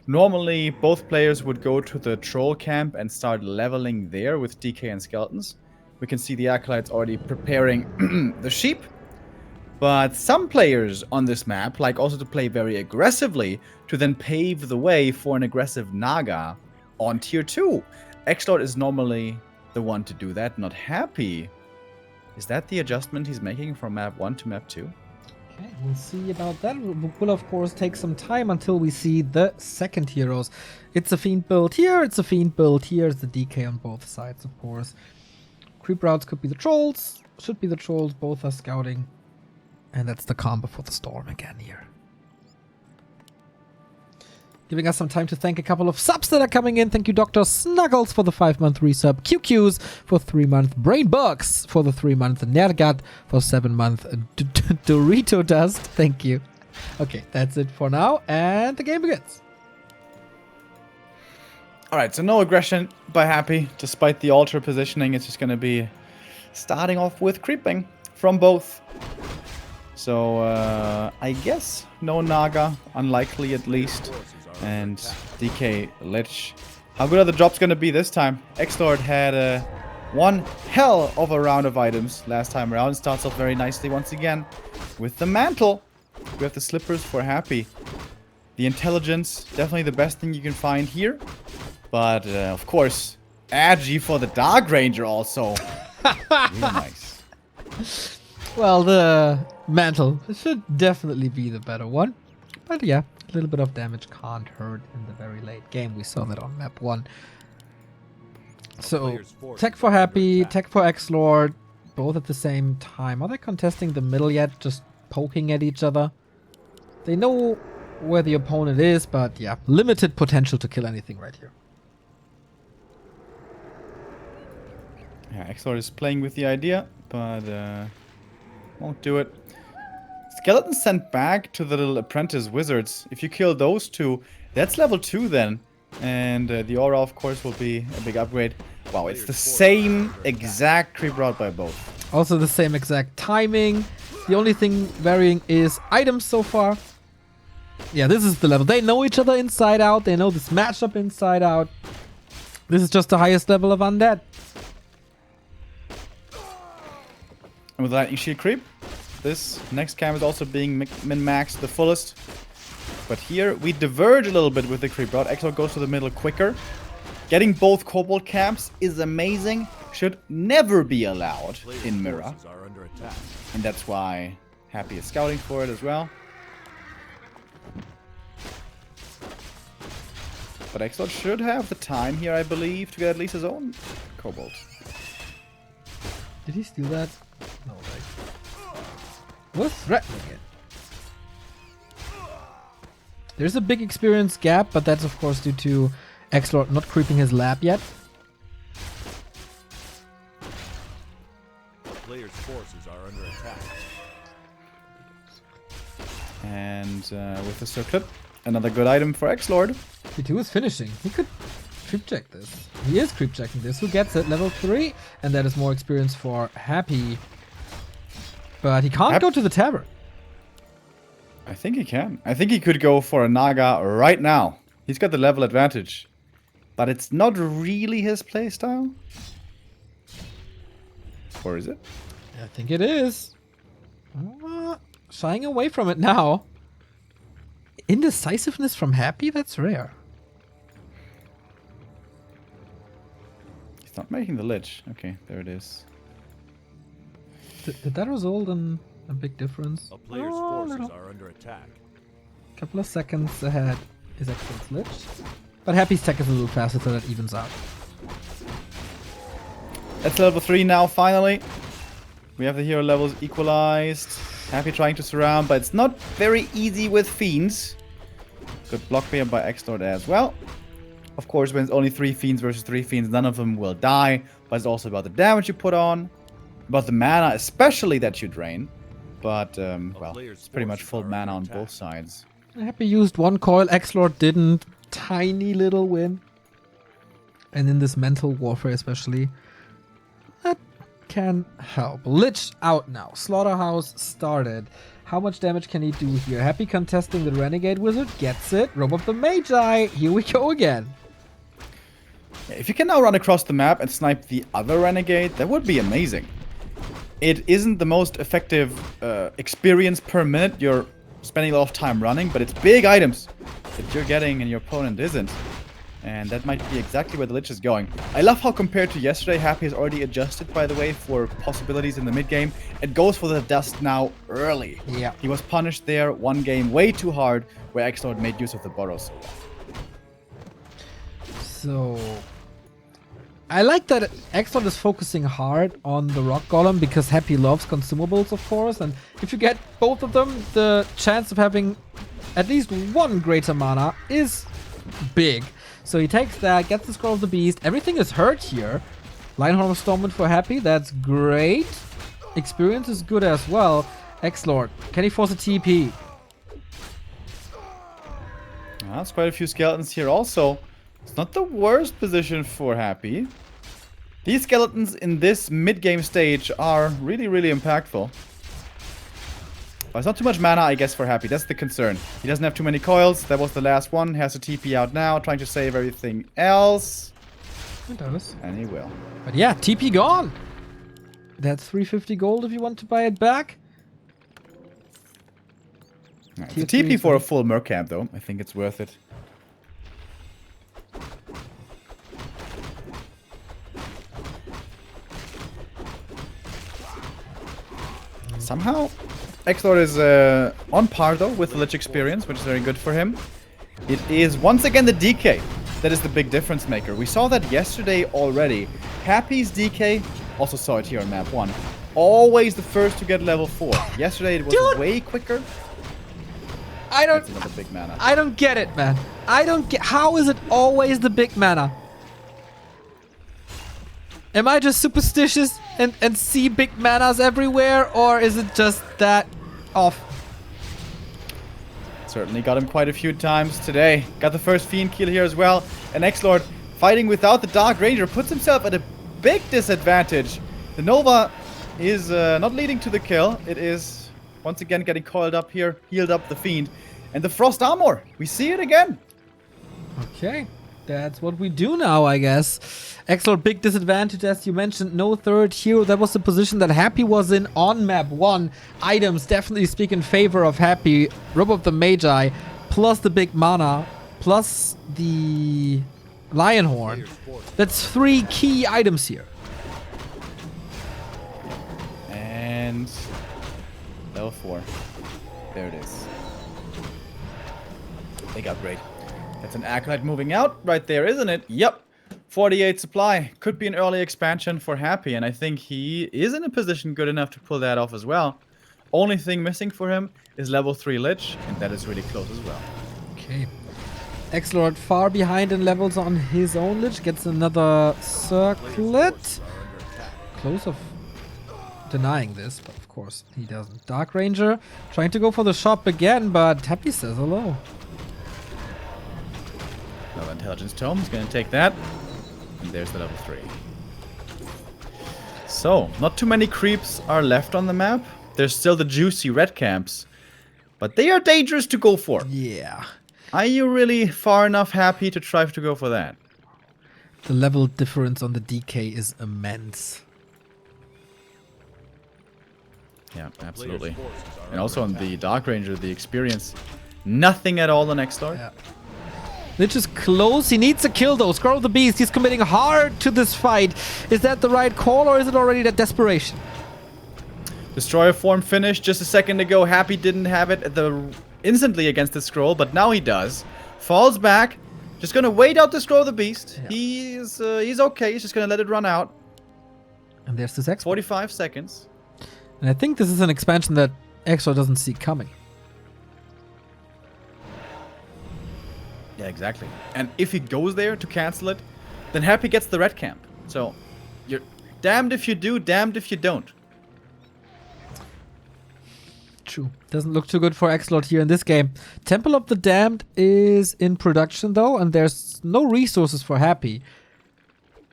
Normally, both players would go to the troll camp and start leveling there with DK and skeletons. We can see the Acolytes already preparing the sheep. But some players on this map like also to play very aggressively to then pave the way for an aggressive Naga on tier 2. XlorD is normally the one to do that, not Happy. Is that the adjustment he's making from map 1 to map 2? Okay, we'll see about that. It will, of course, take some time until we see the second heroes. It's a Fiend build here, it's a Fiend build here. It's the DK on both sides, of course. Creep routes could be the Trolls, should be the Trolls. Both are scouting. And that's the combo for the Storm again here. Giving us some time to thank a couple of subs that are coming in. Thank you, Dr. Snuggles, for the 5-month resub. QQs for 3-month. Brainbugs for the 3-month. Nergat for 7-month. Dorito Dust. Thank you. Okay, that's it for now. And the game begins. Alright, so no aggression by Happy. Despite the altar positioning, it's just going to be starting off with creeping from both. So, I guess no Naga. Unlikely, at least. And DK Lich. How good are the drops going to be this time? XlorD had one hell of a round of items last time around. Starts off very nicely once again with the mantle. We have the slippers for Happy. The intelligence, definitely the best thing you can find here. But, of course, Agi for the Dark Ranger also. Really nice. Well, the mantle should definitely be the better one. But yeah, a little bit of damage can't hurt in the very late game. We saw that on map 1. So, tech for Happy, tech for XlorD, both at the same time. Are they contesting the middle yet? Just poking at each other? They know where the opponent is, but yeah, limited potential to kill anything right here. Yeah, XlorD is playing with the idea, but won't do it. Skeletons sent back to the little apprentice wizards. If you kill those two, that's level 2 then. And the aura, of course, will be a big upgrade. Wow, it's the same exact creep route by both. Also the same exact timing. The only thing varying is items so far. Yeah, this is the level. They know each other inside out. They know this matchup inside out. This is just the highest level of undead. And with lightning shield creep, this next camp is also being min-maxed the fullest. But here we diverge a little bit with the creep route. XlorD goes to the middle quicker. Getting both kobold camps is amazing. Should never be allowed in Mirror. And that's why Happy is scouting for it as well. But XlorD should have the time here, I believe, to get at least his own kobold. Did he steal that? No, right. Was threatening it. There's a big experience gap, but that's of course due to XlorD not creeping his lab yet. Player's forces are under attack. And with the circlet, another good item for XlorD. T2 is finishing. He could creep check this. He is creep checking this. Who gets it? Level 3. And that is more experience for Happy. But he can't go to the tavern. I think he can. I think he could go for a Naga right now. He's got the level advantage. But it's not really his playstyle. Or is it? I think it is. Shying away from it now. Indecisiveness from Happy? That's rare. He's not making the lich. Okay, there it is. Did that result in a big difference? A player's forces are under attack. Couple of seconds ahead is XlorD's lich. But Happy's tech is a little faster, so that evens out. That's level 3 now, finally. We have the hero levels equalized. Happy trying to surround, but it's not very easy with fiends. Good block here by XlorD as well. Of course, when it's only 3 fiends versus 3 fiends, none of them will die. But it's also about the damage you put on. About the mana, especially that you drain. But, well, it's pretty much full mana on both sides. Happy used one coil, XlorD didn't. Tiny little win. And in this mental warfare especially, that can help. Lich out now. Slaughterhouse started. How much damage can he do here? Happy contesting the Renegade Wizard. Gets it. Robe of the Magi. Here we go again. If you can now run across the map and snipe the other Renegade, that would be amazing. It isn't the most effective experience per minute. You're spending a lot of time running, but it's big items that you're getting and your opponent isn't. And that might be exactly where the Lich is going. I love how compared to yesterday, Happy has already adjusted, by the way, for possibilities in the mid-game. It goes for the dust now early. Yeah. He was punished there one game way too hard, where XlorD made use of the Boros. So I like that XlorD is focusing hard on the Rock Golem because Happy loves consumables, of course. And if you get both of them, the chance of having at least one greater mana is big. So he takes that, gets the Scroll of the Beast. Everything is hurt here. Lionheart of Stormwind for Happy. That's great. Experience is good as well. XlorD, can he force a TP? That's quite a few skeletons here also. It's not the worst position for Happy. These skeletons in this mid-game stage are really, really impactful. But it's not too much mana, I guess, for Happy. That's the concern. He doesn't have too many coils. That was the last one. He has a TP out now, trying to save everything else. He does. And he will. But yeah, TP gone. That's 350 gold if you want to buy it back. Right, it's a TP for a full Merc camp, though. I think it's worth it. Somehow, XlorD is on par though with the Lich experience, which is very good for him. It is once again the DK that is the big difference maker. We saw that yesterday already. Happy's DK, also saw it here on map 1. Always the first to get level 4. Yesterday it was way quicker. That's another big mana. I don't get it, man. I don't get. How is it always the big mana? Am I just superstitious and see big manas everywhere, or is it just that off? Certainly got him quite a few times today. Got the first Fiend kill here as well. And XlorD fighting without the Dark Ranger puts himself at a big disadvantage. The Nova is not leading to the kill. It is once again getting coiled up here, healed up the Fiend. And the Frost Armor, we see it again. Okay, that's what we do now, I guess. XlorD, big disadvantage, as you mentioned, no third hero. That was the position that Happy was in on map 1. Items definitely speak in favor of Happy. Robe of the Magi, plus the big mana, plus the Lion Horn. That's 3 key items here. And level 4. There it is. Big upgrade. That's an Acolyte moving out right there, isn't it? Yep. 48 supply. Could be an early expansion for Happy, and I think he is in a position good enough to pull that off as well. Only thing missing for him is level 3 Lich, and that is really close as well. Okay. XlorD far behind in levels on his own Lich. Gets another Circlet. Close of denying this, but of course he doesn't. Dark Ranger trying to go for the shop again, but Happy says hello. Another Intelligence Tome is going to take that. And there's the level 3. So, not too many creeps are left on the map. There's still the juicy red camps. But they are dangerous to go for. Yeah. Are you really far enough Happy to try to go for that? The level difference on the DK is immense. Yeah, absolutely. And also on the Dark Ranger, the experience. Nothing at all on XlorD. Yeah. Lich is close. He needs a kill though. Scroll the Beast. He's committing hard to this fight. Is that the right call, or is it already that desperation? Destroyer form finished just a second ago. Happy didn't have it at instantly against the scroll, but now he does. Falls back. Just gonna wait out the Scroll of the Beast. Yeah. He's okay. He's just gonna let it run out. And there's this X. 45 seconds. And I think this is an expansion that XlorD doesn't see coming. Yeah, exactly. And if he goes there to cancel it, then Happy gets the red camp. So, you're damned if you do, damned if you don't. True. Doesn't look too good for XlorD here in this game. Temple of the Damned is in production though, and there's no resources for Happy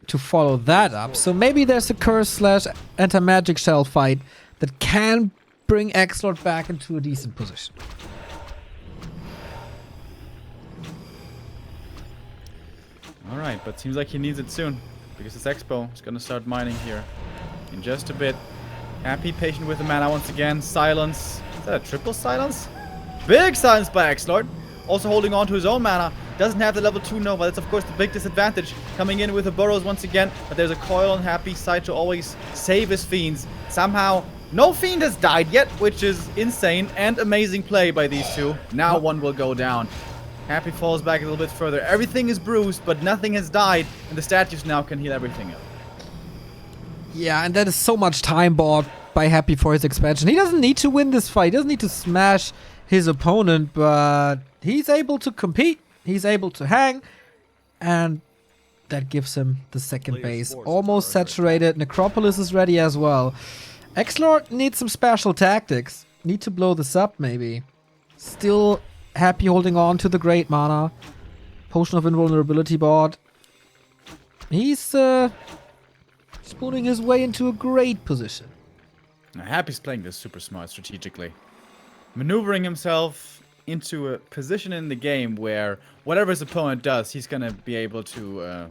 to follow that up. So maybe there's a curse / anti-magic shell fight that can bring XlorD back into a decent position. Alright, but seems like he needs it soon. Because this Expo is gonna start mining here in just a bit. Happy, patient with the mana once again. Silence. Is that a triple silence? Big silence by XlorD. Also holding on to his own mana. Doesn't have the level 2 Nova. That's of course the big disadvantage. Coming in with the burrows once again. But there's a coil on Happy's side to always save his fiends. Somehow, no fiend has died yet, which is insane and amazing play by these two. Now one will go down. Happy falls back a little bit further. Everything is bruised, but nothing has died. And the statues now can heal everything up. Yeah, and that is so much time bought by Happy for his expansion. He doesn't need to win this fight. He doesn't need to smash his opponent, but he's able to compete. He's able to hang. And that gives him the second base. Almost saturated. Necropolis is ready as well. XlorD needs some special tactics. Need to blow this up, maybe. Still Happy holding on to the great mana. Potion of Invulnerability bought. He's spooning his way into a great position. Now, Happy's playing this super smart strategically. Maneuvering himself into a position in the game where whatever his opponent does, he's going to be able to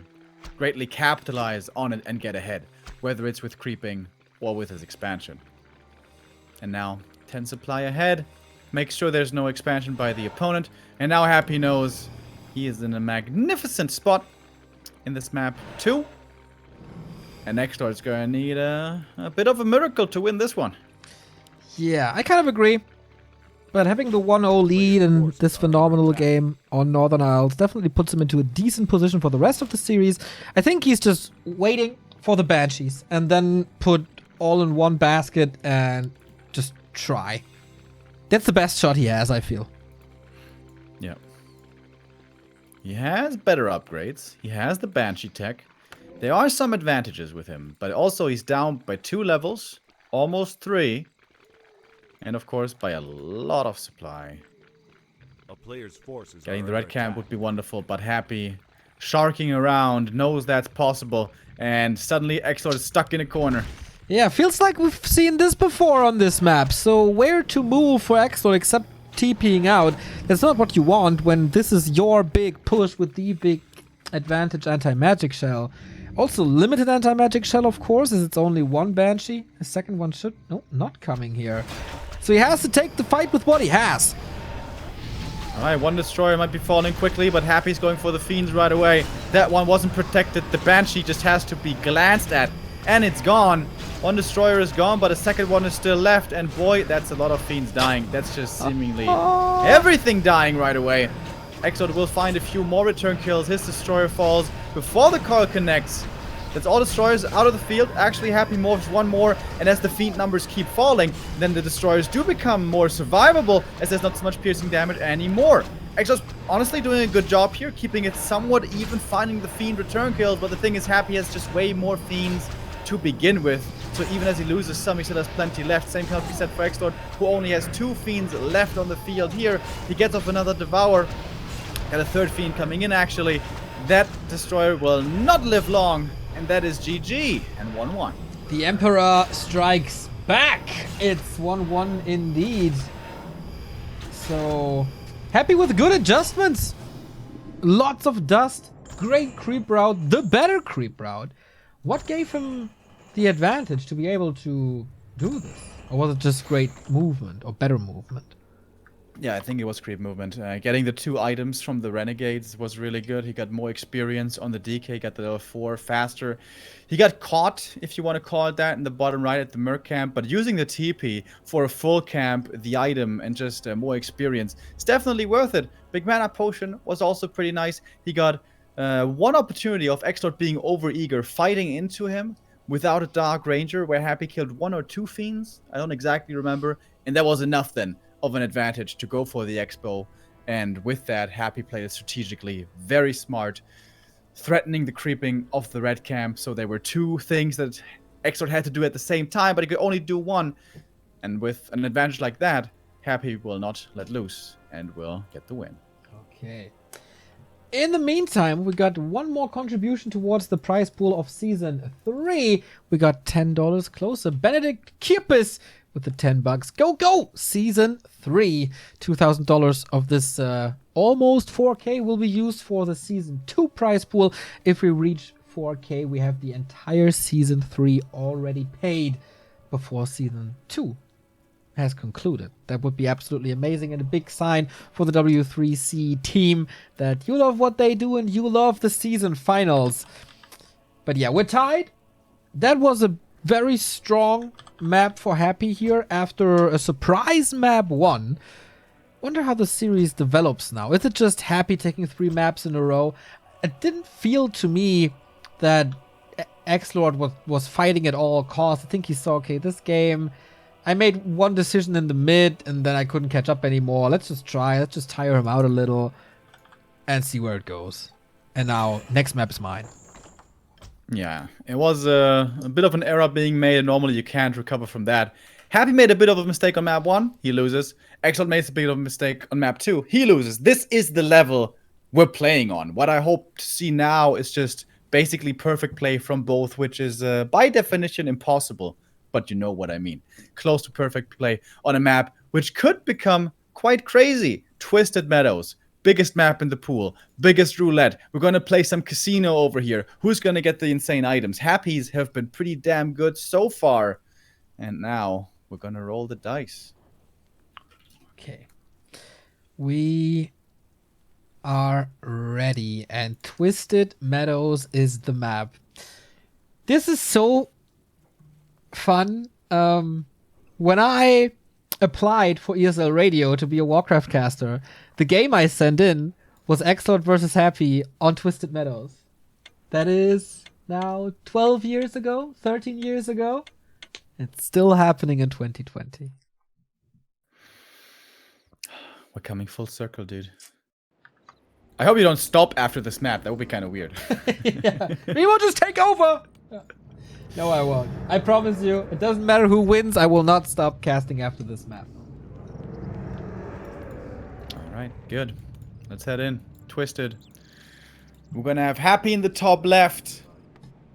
greatly capitalize on it and get ahead. Whether it's with creeping or with his expansion. And now, 10 supply ahead. Makes sure there's no expansion by the opponent. And now Happy knows he is in a magnificent spot in this map too. And XlorD's going to need a bit of a miracle to win this one. Yeah, I kind of agree. But having the 1-0 lead in this phenomenal game on Northern Isles definitely puts him into a decent position for the rest of the series. I think he's just waiting for the Banshees and then put all in one basket and just try. That's the best shot he has, I feel. Yeah. He has better upgrades. He has the Banshee tech. There are some advantages with him, but also he's down by 2 levels, almost 3. And of course, by a lot of supply. A player's forces Getting are the red under camp attack. would be wonderful, but Happy, sharking around, knows that's possible. And suddenly XlorD is stuck in a corner. Yeah, feels like we've seen this before on this map. So where to move for XlorD except TPing out? That's not what you want when this is your big push with the big advantage anti-magic shell. Also limited anti-magic shell, of course, as it's only one Banshee. The second one should... No, not coming here. So he has to take the fight with what he has. Alright, one destroyer might be falling quickly, but Happy's going for the Fiends right away. That one wasn't protected. The Banshee just has to be glanced at. And it's gone. One destroyer is gone, but a second one is still left. And boy, that's a lot of Fiends dying. That's just seemingly everything dying right away. XlorD will find a few more return kills. His destroyer falls before the coil connects. That's all destroyers out of the field. Actually, Happy morphs one more, and as the Fiend numbers keep falling, then the destroyers do become more survivable, as there's not so much piercing damage anymore. XlorD's honestly doing a good job here, keeping it somewhat even, finding the Fiend return kills, but the thing is, Happy has just way more Fiends to begin with. So even as he loses some, he still has plenty left. Same cannot be said for XlorD, who only has 2 Fiends left on the field here. He gets off another Devour. Got a third Fiend coming in, actually. That destroyer will not live long. And that is GG and 1-1. The Emperor strikes back. It's 1-1 indeed. So, Happy with good adjustments. Lots of dust. Great creep route. The better creep route. What gave him the advantage to be able to do this? Or was it just great movement or better movement? Yeah, I think it was creep movement. Getting the 2 items from the Renegades was really good. He got more experience on the DK, got the level 4 faster. He got caught, if you want to call it that, in the bottom right at the Merc camp. But using the TP for a full camp, the item, and just more experience, it's definitely worth it. Big Mana Potion was also pretty nice. He got one opportunity of XlorD being over-eager, fighting into him without a Dark Ranger, where Happy killed 1 or 2 Fiends. I don't exactly remember. And that was enough then of an advantage to go for the Expo, and with that, Happy played it strategically, very smart, threatening the creeping of the red camp. So there were 2 things that XlorD had to do at the same time, but he could only do one. And with an advantage like that, Happy will not let loose and will get the win. Okay. In the meantime, we got one more contribution towards the prize pool of Season 3. We got $10 closer. Benedict Kirpis with the $10. Go! Season 3. $2,000 of this almost 4K will be used for the Season 2 prize pool. If we reach 4K, we have the entire Season 3 already paid before Season 2 has concluded. That would be absolutely amazing and a big sign for the W3C team that you love what they do and you love the season finals. But yeah, we're tied. That was a very strong map for Happy here after a surprise map 1. Wonder how the series develops now. Is it just Happy taking 3 maps in a row? It didn't feel to me that XlorD was fighting at all costs. I think he saw, okay, this game, I made one decision in the mid and then I couldn't catch up anymore. Let's just try. Let's just tire him out a little and see where it goes. And now, next map is mine. Yeah, it was a bit of an error being made, and normally you can't recover from that. Happy made a bit of a mistake on map 1, he loses. XlorD made a bit of a mistake on map 2, he loses. This is the level we're playing on. What I hope to see now is just basically perfect play from both, which is by definition impossible, but you know what I mean. Close to perfect play on a map which could become quite crazy. Twisted Meadows. Biggest map in the pool, biggest roulette. We're going to play some casino over here. Who's going to get the insane items? Happies have been pretty damn good so far. And now we're going to roll the dice. Okay. We are ready. And Twisted Meadows is the map. This is so fun. When I applied for ESL Radio to be a Warcraft caster, the game I sent in was XlorD versus Happy on Twisted Meadows. That is now 12 years ago, 13 years ago. It's still happening in 2020. We're coming full circle, dude. I hope you don't stop after this map. That would be kind of weird. Yeah. Remo, just take over! No, I won't. I promise you, it doesn't matter who wins, I will not stop casting after this map. Alright, good. Let's head in. Twisted. We're gonna have Happy in the top left.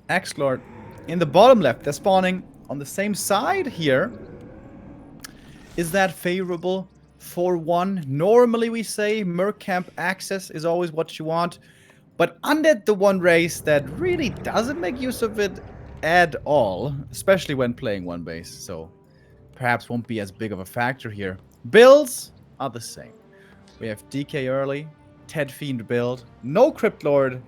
XlorD in the bottom left. They're spawning on the same side here. Is that favorable for one? Normally we say Merc Camp access is always what you want. But Undead, the one race that really doesn't make use of it at all, especially when playing one base, so perhaps won't be as big of a factor here. Builds are the same. We have DK early, Ted Fiend build, no Crypt Lord.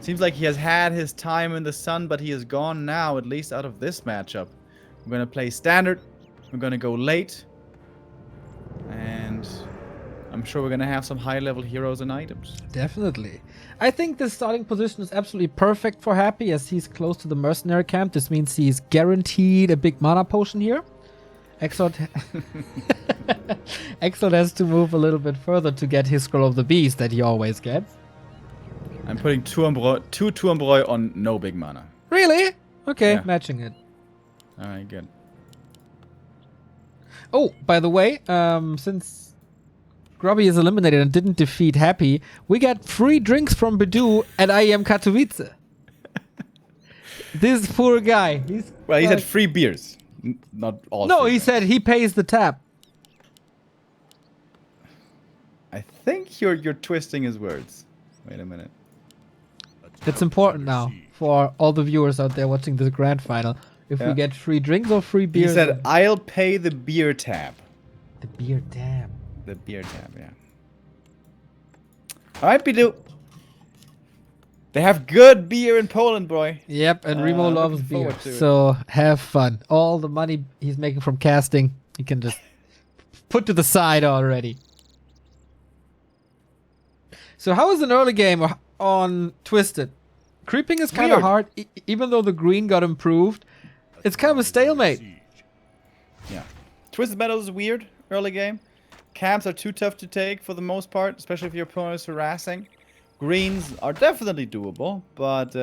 Seems like he has had his time in the sun, but he is gone now, at least out of this matchup. We're gonna play standard, we're gonna go late, and I'm sure we're gonna have some high-level heroes and items. Definitely. I think the starting position is absolutely perfect for Happy as he's close to the mercenary camp. This means he's guaranteed a big mana potion here. XlorD has to move a little bit further to get his Scroll of the Beast that he always gets. I'm putting two Tuambroi on no big mana. Really? Okay, Yeah. matching it. Alright, good. Oh, by the way, since Grubby is eliminated and didn't defeat Happy, we got free drinks from Bedu at IEM Katowice. This poor guy. Well, he said free beers. Not all. No, free he beers. said he pays the tab. I think you're twisting his words. Wait a minute. It's important now for all the viewers out there watching this grand final. If we Yeah. get free drinks or free He beer. said, "I'll pay the beer tab." The beer tab. The beer tab, yeah. All right, Bidu. They have good beer in Poland, boy. Yep, and Remo loves looking beer. forward to it. So have fun. All the money he's making from casting, he can just put to the side already. So how is an early game on Twisted? Creeping is kind of Weird. hard, even though the green got improved. It's kind of a stalemate. Yeah. Twisted Meadows is weird early game. Camps are too tough to take for the most part, especially if your opponent is harassing. Greens are definitely doable, but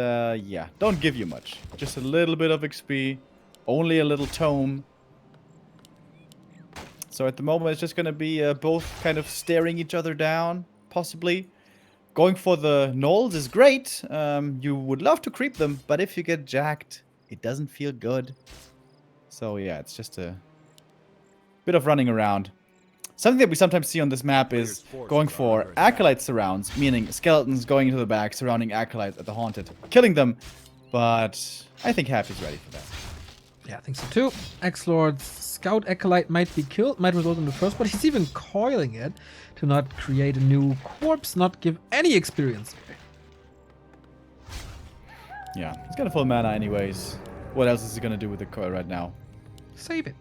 yeah, don't give you much. Just a little bit of XP, only a little tome. So at the moment, it's just going to be both kind of staring each other down, possibly. Going for the gnolls is great. You would love to creep them, but if you get jacked, it doesn't feel good. So yeah, it's just a bit of running around. Something that we sometimes see on this map is going for Acolyte surrounds, meaning skeletons going into the back, surrounding Acolytes at the Haunted, killing them. But I think Happy's ready for that. Yeah, I think so too. XlorD's Scout Acolyte might be killed, might result in the first, but he's even coiling it to not create a new corpse, not give any experience away. Yeah, he's got a full mana anyways. What else is he gonna do with the coil right now? Save it.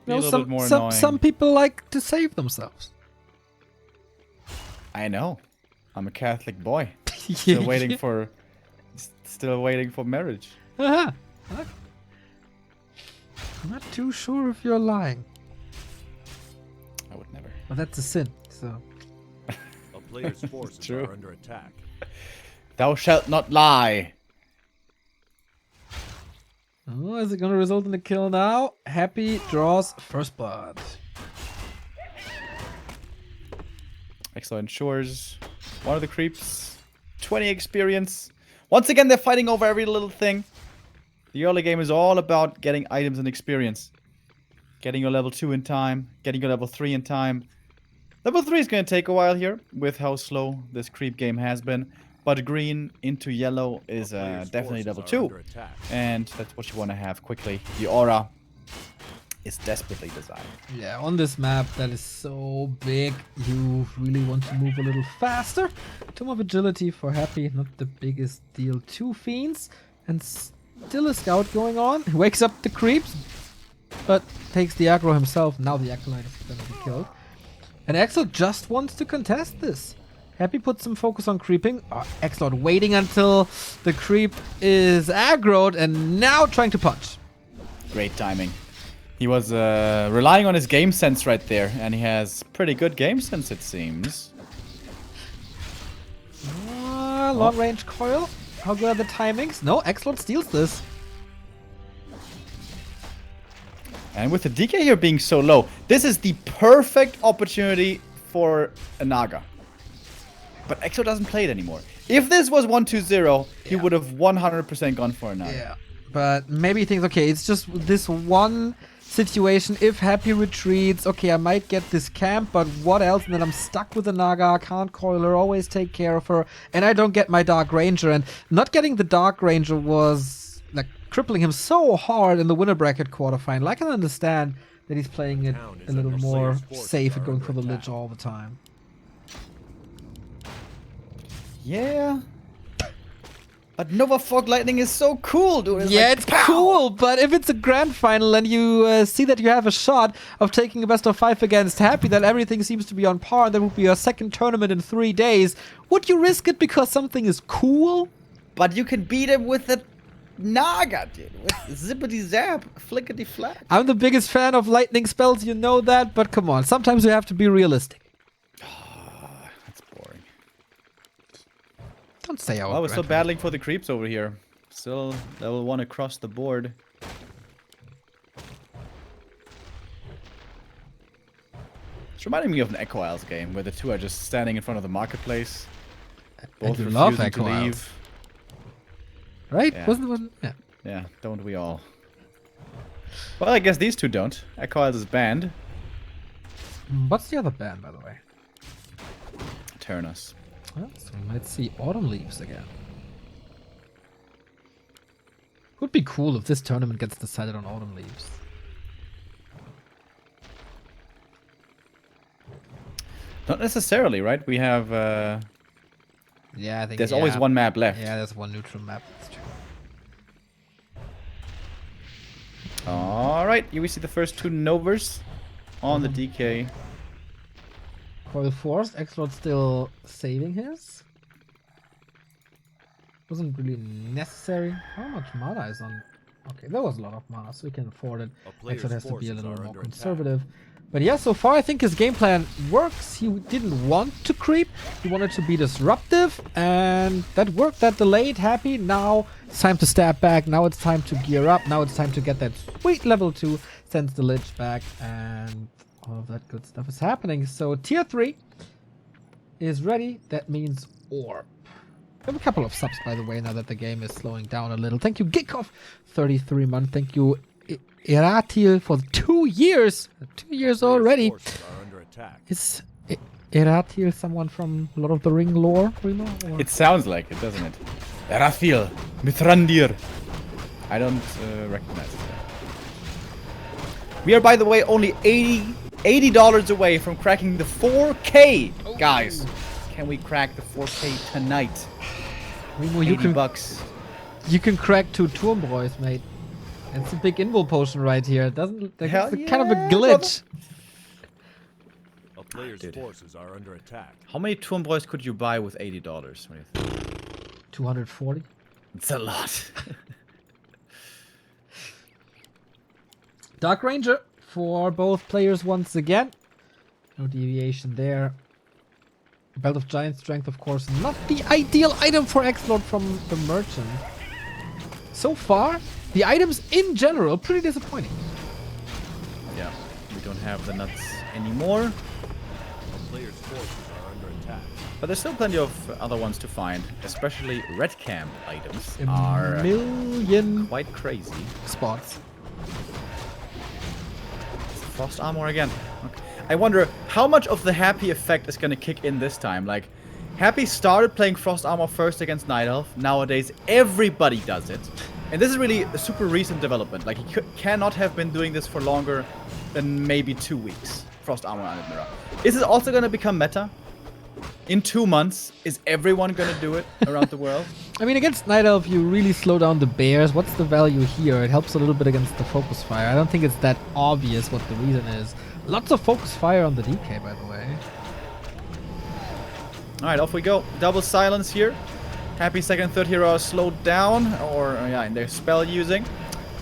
Be a little bit more some, annoying. some people like to save themselves. I know. I'm a Catholic boy. Still waiting for marriage. Uh-huh. I'm not too sure if you're lying. I would never. But that's a sin, so. A player's forces True. are under attack. Thou shalt not lie. Oh, is it gonna result in a kill now? Happy draws first blood. Excellent shores. One of the creeps. 20 experience. Once again, they're fighting over every little thing. The early game is all about getting items and experience. Getting your level 2 in time. Getting your level 3 in time. Level 3 is going to take a while here, with how slow this creep game has been. But green into yellow is definitely level 2. And that's what you want to have quickly. The aura is desperately desired. Yeah, on this map that is so big, you really want to move a little faster. Tome of Agility for Happy, not the biggest deal. 2 fiends, and still a scout going on. He wakes up the creeps. but takes the aggro himself. Now the Acolyte is going to be killed. And XlorD just wants to contest this. Happy puts some focus on creeping. XlorD waiting until the creep is aggroed and now trying to punch. Great timing. He was relying on his game sense right there, and he has pretty good game sense, it seems. Long range coil. How good are the timings? No, XlorD steals this. And with the DK here being so low, this is the perfect opportunity for a Naga. But XlorD doesn't play it anymore. If this was 1-2-0, he would have 100% gone for a Naga. Yeah, but maybe he thinks, okay, it's just this one situation. If Happy retreats, okay, I might get this camp, but what else? And then I'm stuck with the Naga, can't coil her, always take care of her, and I don't get my Dark Ranger. And not getting the Dark Ranger was like crippling him so hard in the winner bracket quarterfinal. I can understand that he's playing it a little more safe and going for the Lich all the time. Yeah. But Nova Fog Lightning is so cool, dude. It's cool, but if it's a grand final and you see that you have a shot of taking a best of 5 against Happy, that everything seems to be on par, and there would be your second tournament in 3 days, would you risk it because something is cool? But you can beat him with the Naga, dude. With zippity zap, flickety flack. I'm the biggest fan of lightning spells, you know that, but come on, sometimes you have to be realistic. That's boring. Don't say Oh, we're still battling for the creeps over here. Still level 1 across the board. It's reminding me of an Echo Isles game where the two are just standing in front of the marketplace. Both you love refusing to Echo Isles. leave. Right? Yeah. Wasn't yeah. Yeah, don't we all? Well, I guess these two don't. Echo Isles is banned. What's the other band, by the way? Turnus. Well, so we might see Autumn Leaves again. Would be cool if this tournament gets decided on Autumn Leaves. Not necessarily, right? We have... Yeah, I think there's always one map left. Yeah, there's one neutral map. That's true. Alright, here we see the first two Novers on the DK. Coil forced. XlorD still saving his. Wasn't really necessary. How much mana is on? Okay, there was a lot of mana, so we can afford it. XlorD has to be a little more conservative. But yeah, so far I think his game plan works. He didn't want to creep. He wanted to be disruptive, and that worked. That delayed. Happy. Now it's time to step back. Now it's time to gear up. Now it's time to get that sweet level 2. Sends the Lich back, and all of that good stuff is happening. So tier 3 is ready. That means Orb. We have a couple of subs, by the way, now that the game is slowing down a little. Thank you, Gikoff, 33 month. Thank you, Eratil, for 2 years. 2 years already. Is Eratil someone from Lord of the Ring lore, Remo? It sounds like it, doesn't it? Eratil, Mithrandir. I don't recognize it. We are, by the way, only $80 away from cracking the 4K, guys. Can we crack the 4K tonight? Remo, $80. You can crack 2 Turmbräus, mate. It's a big invo potion right here. Doesn't that's kind of a glitch. A player's forces are under attack. How many Turmbräus could you buy with $80? What do you think? 240. It's a lot. Dark Ranger for both players once again. No deviation there. Belt of Giant Strength, of course, not the ideal item for XlorD from the Merchant. So far, the items in general, pretty disappointing. Yeah, we don't have the nuts anymore. A player's forces are under attack. But there's still plenty of other ones to find, especially red camp items A are million quite crazy. spots. Frost armor again. Okay. I wonder how much of the Happy effect is going to kick in this time. Like, Happy started playing Frost armor first against Night Elf. Nowadays, everybody does it. And this is really a super recent development. Like, he cannot have been doing this for longer than maybe 2 weeks. Frost armor on Admira. Is it also going to become meta? in 2 months. Is everyone going to do it around the world? I mean, against Night Elf, you really slow down the bears. What's the value here? It helps a little bit against the focus fire. I don't think it's that obvious what the reason is. Lots of focus fire on the DK, by the way. Alright, off we go. Double silence here. Happy second and third hero are slowed down, or in their spell using.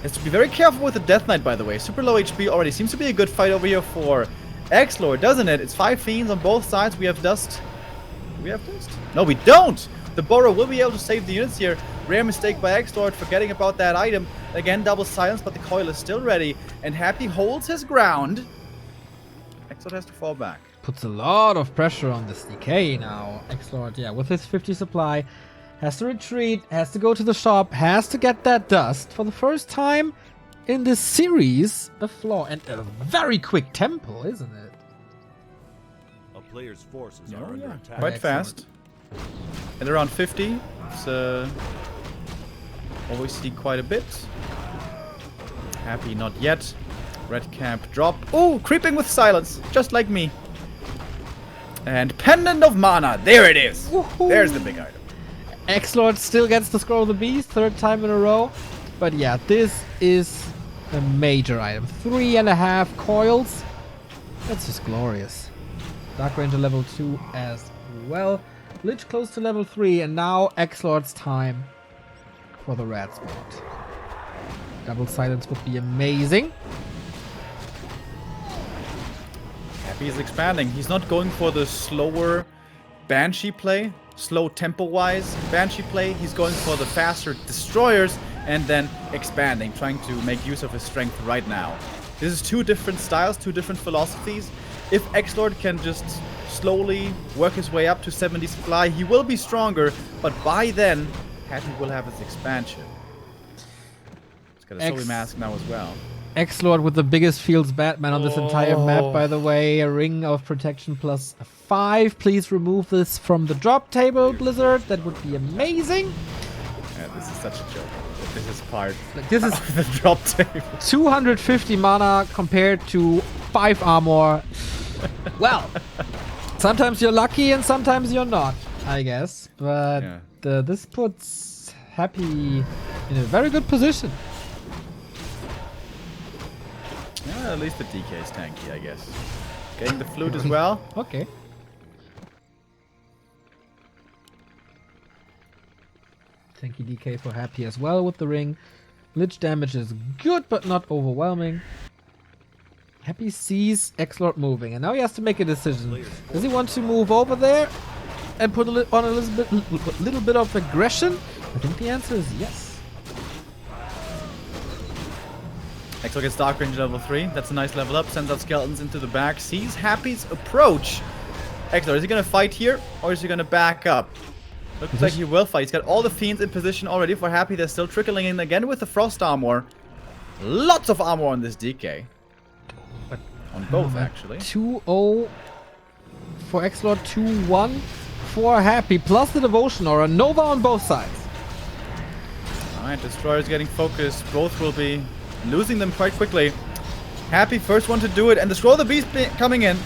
Has to be very careful with the Death Knight, by the way. Super low HP already. Seems to be a good fight over here for XlorD, doesn't it? It's 5 fiends on both sides. We have dust. Do we have dust? No, we don't! The Burrow will be able to save the units here. Rare mistake by XlorD, forgetting about that item. Again, double silence, but the coil is still ready. And Happy holds his ground. XlorD has to fall back. Puts a lot of pressure on this DK now. XlorD, yeah, with his 50 supply. Has to retreat, has to go to the shop, has to get that dust. For the first time in this series, a flaw and a very quick tempo, isn't it? A player's forces are under attack. Quite fast. At around 50, it's always see quite a bit. Happy not yet. Red cap drop. Oh, creeping with silence, just like me. And Pendant of Mana, there it is. There's the big item. XlorD still gets the Scroll of the Beast, 3rd time in a row. But yeah, this is a major item. 3.5 coils. That's just glorious. Dark Ranger level 2 as well. Lich close to level 3, and now XlorD's time for the red spot. Double silence would be amazing. Happy is expanding. He's not going for the slower Banshee play. Slow tempo-wise Banshee play. He's going for the faster destroyers and then expanding, trying to make use of his strength right now. This is 2 different styles, 2 different philosophies. If XlorD can just slowly work his way up to 70 supply, he will be stronger, but by then, Happy will have his expansion. He's got a Soul Mask now as well. XlorD with the biggest fields Batman on this entire map, by the way. A ring of protection plus 5. Please remove this from the drop table, Blizzard. That would be amazing. Yeah, this is such a joke. This is part Like, this is of the drop table. 250 mana compared to 5 armor. Well, sometimes you're lucky and sometimes you're not, I guess. But Yeah. this puts Happy in a very good position. Yeah, at least the DK is tanky, I guess. Getting the flute as well. Okay. Tanky DK for Happy as well with the ring. Lich damage is good, but not overwhelming. Happy sees XlorD moving, and now he has to make a decision. Does he want to move over there and put on a little bit of aggression? I think the answer is yes. XlorD gets Dark Ranger level 3. That's a nice level up. Sends out skeletons into the back. Sees Happy's approach. XlorD, is he going to fight here or is he going to back up? Looks like he will fight. He's got all the fiends in position already for Happy. They're still trickling in again with the frost armor. Lots of armor on this DK. On both, actually. 2-0 for XlorD, 2-1 for Happy, plus the Devotion Aura. Nova on both sides. Alright, Destroyer's getting focused. Both will be losing them quite quickly. Happy, first one to do it, and the Scroll of the Beast coming in.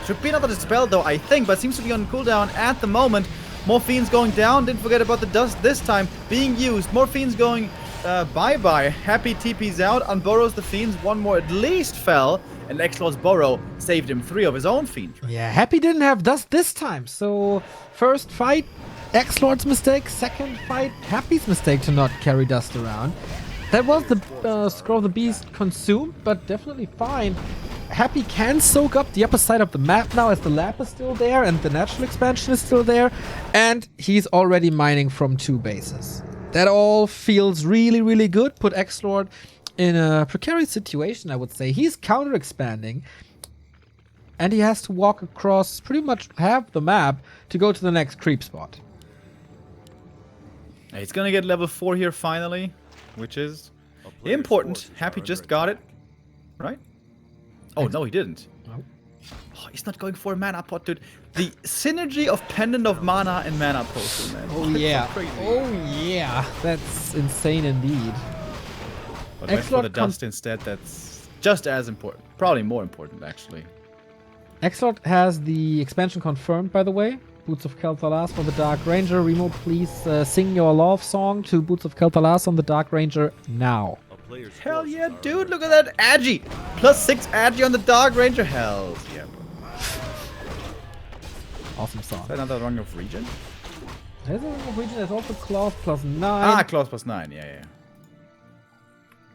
Should be another dispel though, I think, but seems to be on cooldown at the moment. More fiends going down. Didn't forget about the dust this time being used. More fiends going bye-bye. Happy TP's out, unburrows the fiends. One more at least fell, and XlorD's burrow saved him 3 of his own fiends. Yeah, Happy didn't have dust this time, so first fight, XlorD's mistake. Second fight, Happy's mistake to not carry dust around. That was the Scroll of the Beast consumed, but definitely fine. Happy can soak up the upper side of the map now as the lab is still there and the natural expansion is still there, and he's already mining from 2 bases. That all feels really, really good. Put XlorD in a precarious situation, I would say. He's counter-expanding, and he has to walk across pretty much half the map to go to the next creep spot. He's gonna get level 4 here finally, which is important. Happy just got it, right? Oh, no, he didn't. No. Oh, he's not going for a mana pot, dude. The synergy of Pendant of Mana and Mana Potion, man. Oh, yeah. Oh, yeah. That's insane indeed. But went for the dust instead. That's just as important. Probably more important, actually. XlorD has the expansion confirmed, by the way. Boots of Kel'Thuzad for the Dark Ranger. Remo, please sing your love song to Boots of Kel'Thuzad on the Dark Ranger now. A player's Hell forces yeah, are dude! under Look at that agi. +6 agi on the Dark Ranger. Hell yeah. Awesome song. Is that another rung of region? There's a region. There's also Claws +9. Ah, claws +9. Yeah.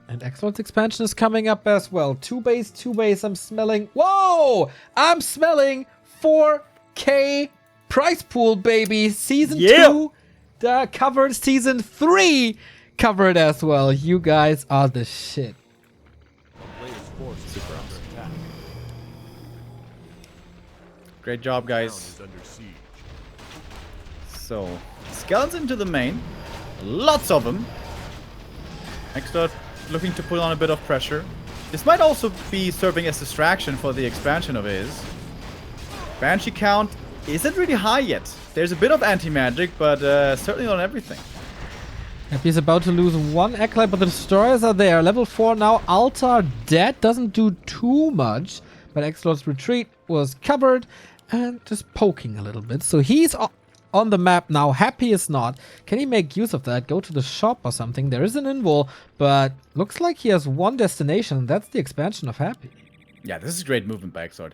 And XlorD's expansion is coming up as well. 2 base. I'm smelling. Whoa! I'm smelling 4K prize pool, baby. Season 2 covered. Season 3 covered as well. You guys are the shit. A player's forces are under attack. Great job, Town guys. is under siege. So, skeletons into the main. Lots of them. XlorD looking to put on a bit of pressure. This might also be serving as distraction for the expansion of his. Banshee count isn't really high yet. There's a bit of anti-magic, but certainly not everything. Happy's about to lose 1 Acolyte, but the destroyers are there. Level 4 now. Altar dead. Doesn't do too much. But XlorD's retreat was covered and just poking a little bit. So he's on the map now. Happy is not. Can he make use of that? Go to the shop or something? There is an invul, but looks like he has one destination. That's the expansion of Happy. Yeah, this is great movement by XlorD.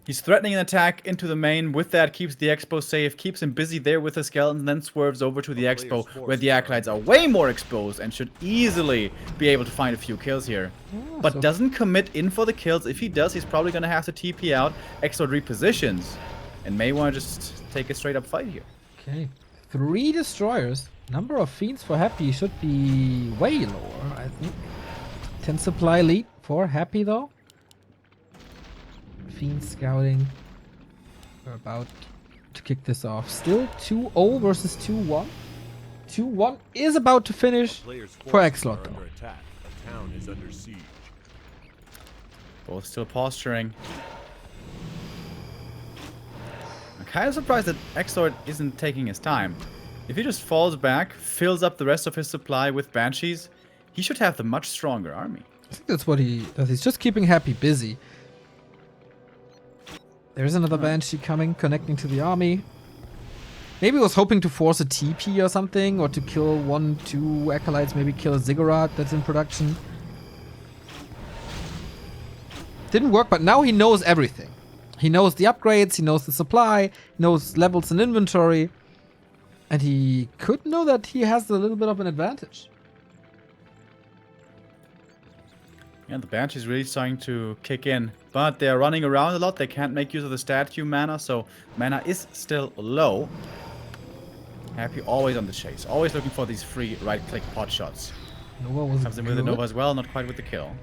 He's threatening an attack into the main. With that, keeps the expo safe, keeps him busy there with the skeletons, then swerves over to the expo, where the acolytes are way more exposed and should easily be able to find a few kills here. But doesn't commit in for the kills. If he does, he's probably going to have to TP out. XlorD repositions and may want to just take a straight up fight here. Okay. 3 destroyers. Number of fiends for Happy should be way lower, I think. 10 supply lead for Happy, though. Fiend scouting. We're about to kick this off. Still 2-0 versus 2-1. 2-1 is about to finish Players' for forces XlorD, are though. under attack. A town is under siege. Both still posturing. I'm kind of surprised that XlorD isn't taking his time. If he just falls back, fills up the rest of his supply with Banshees, he should have the much stronger army. I think that's what he does. He's just keeping Happy busy. There's another Banshee coming, connecting to the army. Maybe he was hoping to force a TP or something, or to kill 1-2 Acolytes, maybe kill a Ziggurat that's in production. Didn't work, but now he knows everything. He knows the upgrades, he knows the supply, he knows levels in inventory. And he could know that he has a little bit of an advantage. Yeah, the Banshee is really starting to kick in. But they're running around a lot. They can't make use of the statue mana, so mana is still low. Happy always on the chase. Always looking for these free right-click pot shots. Nova was Comes in with the Nova as well, not quite with the kill.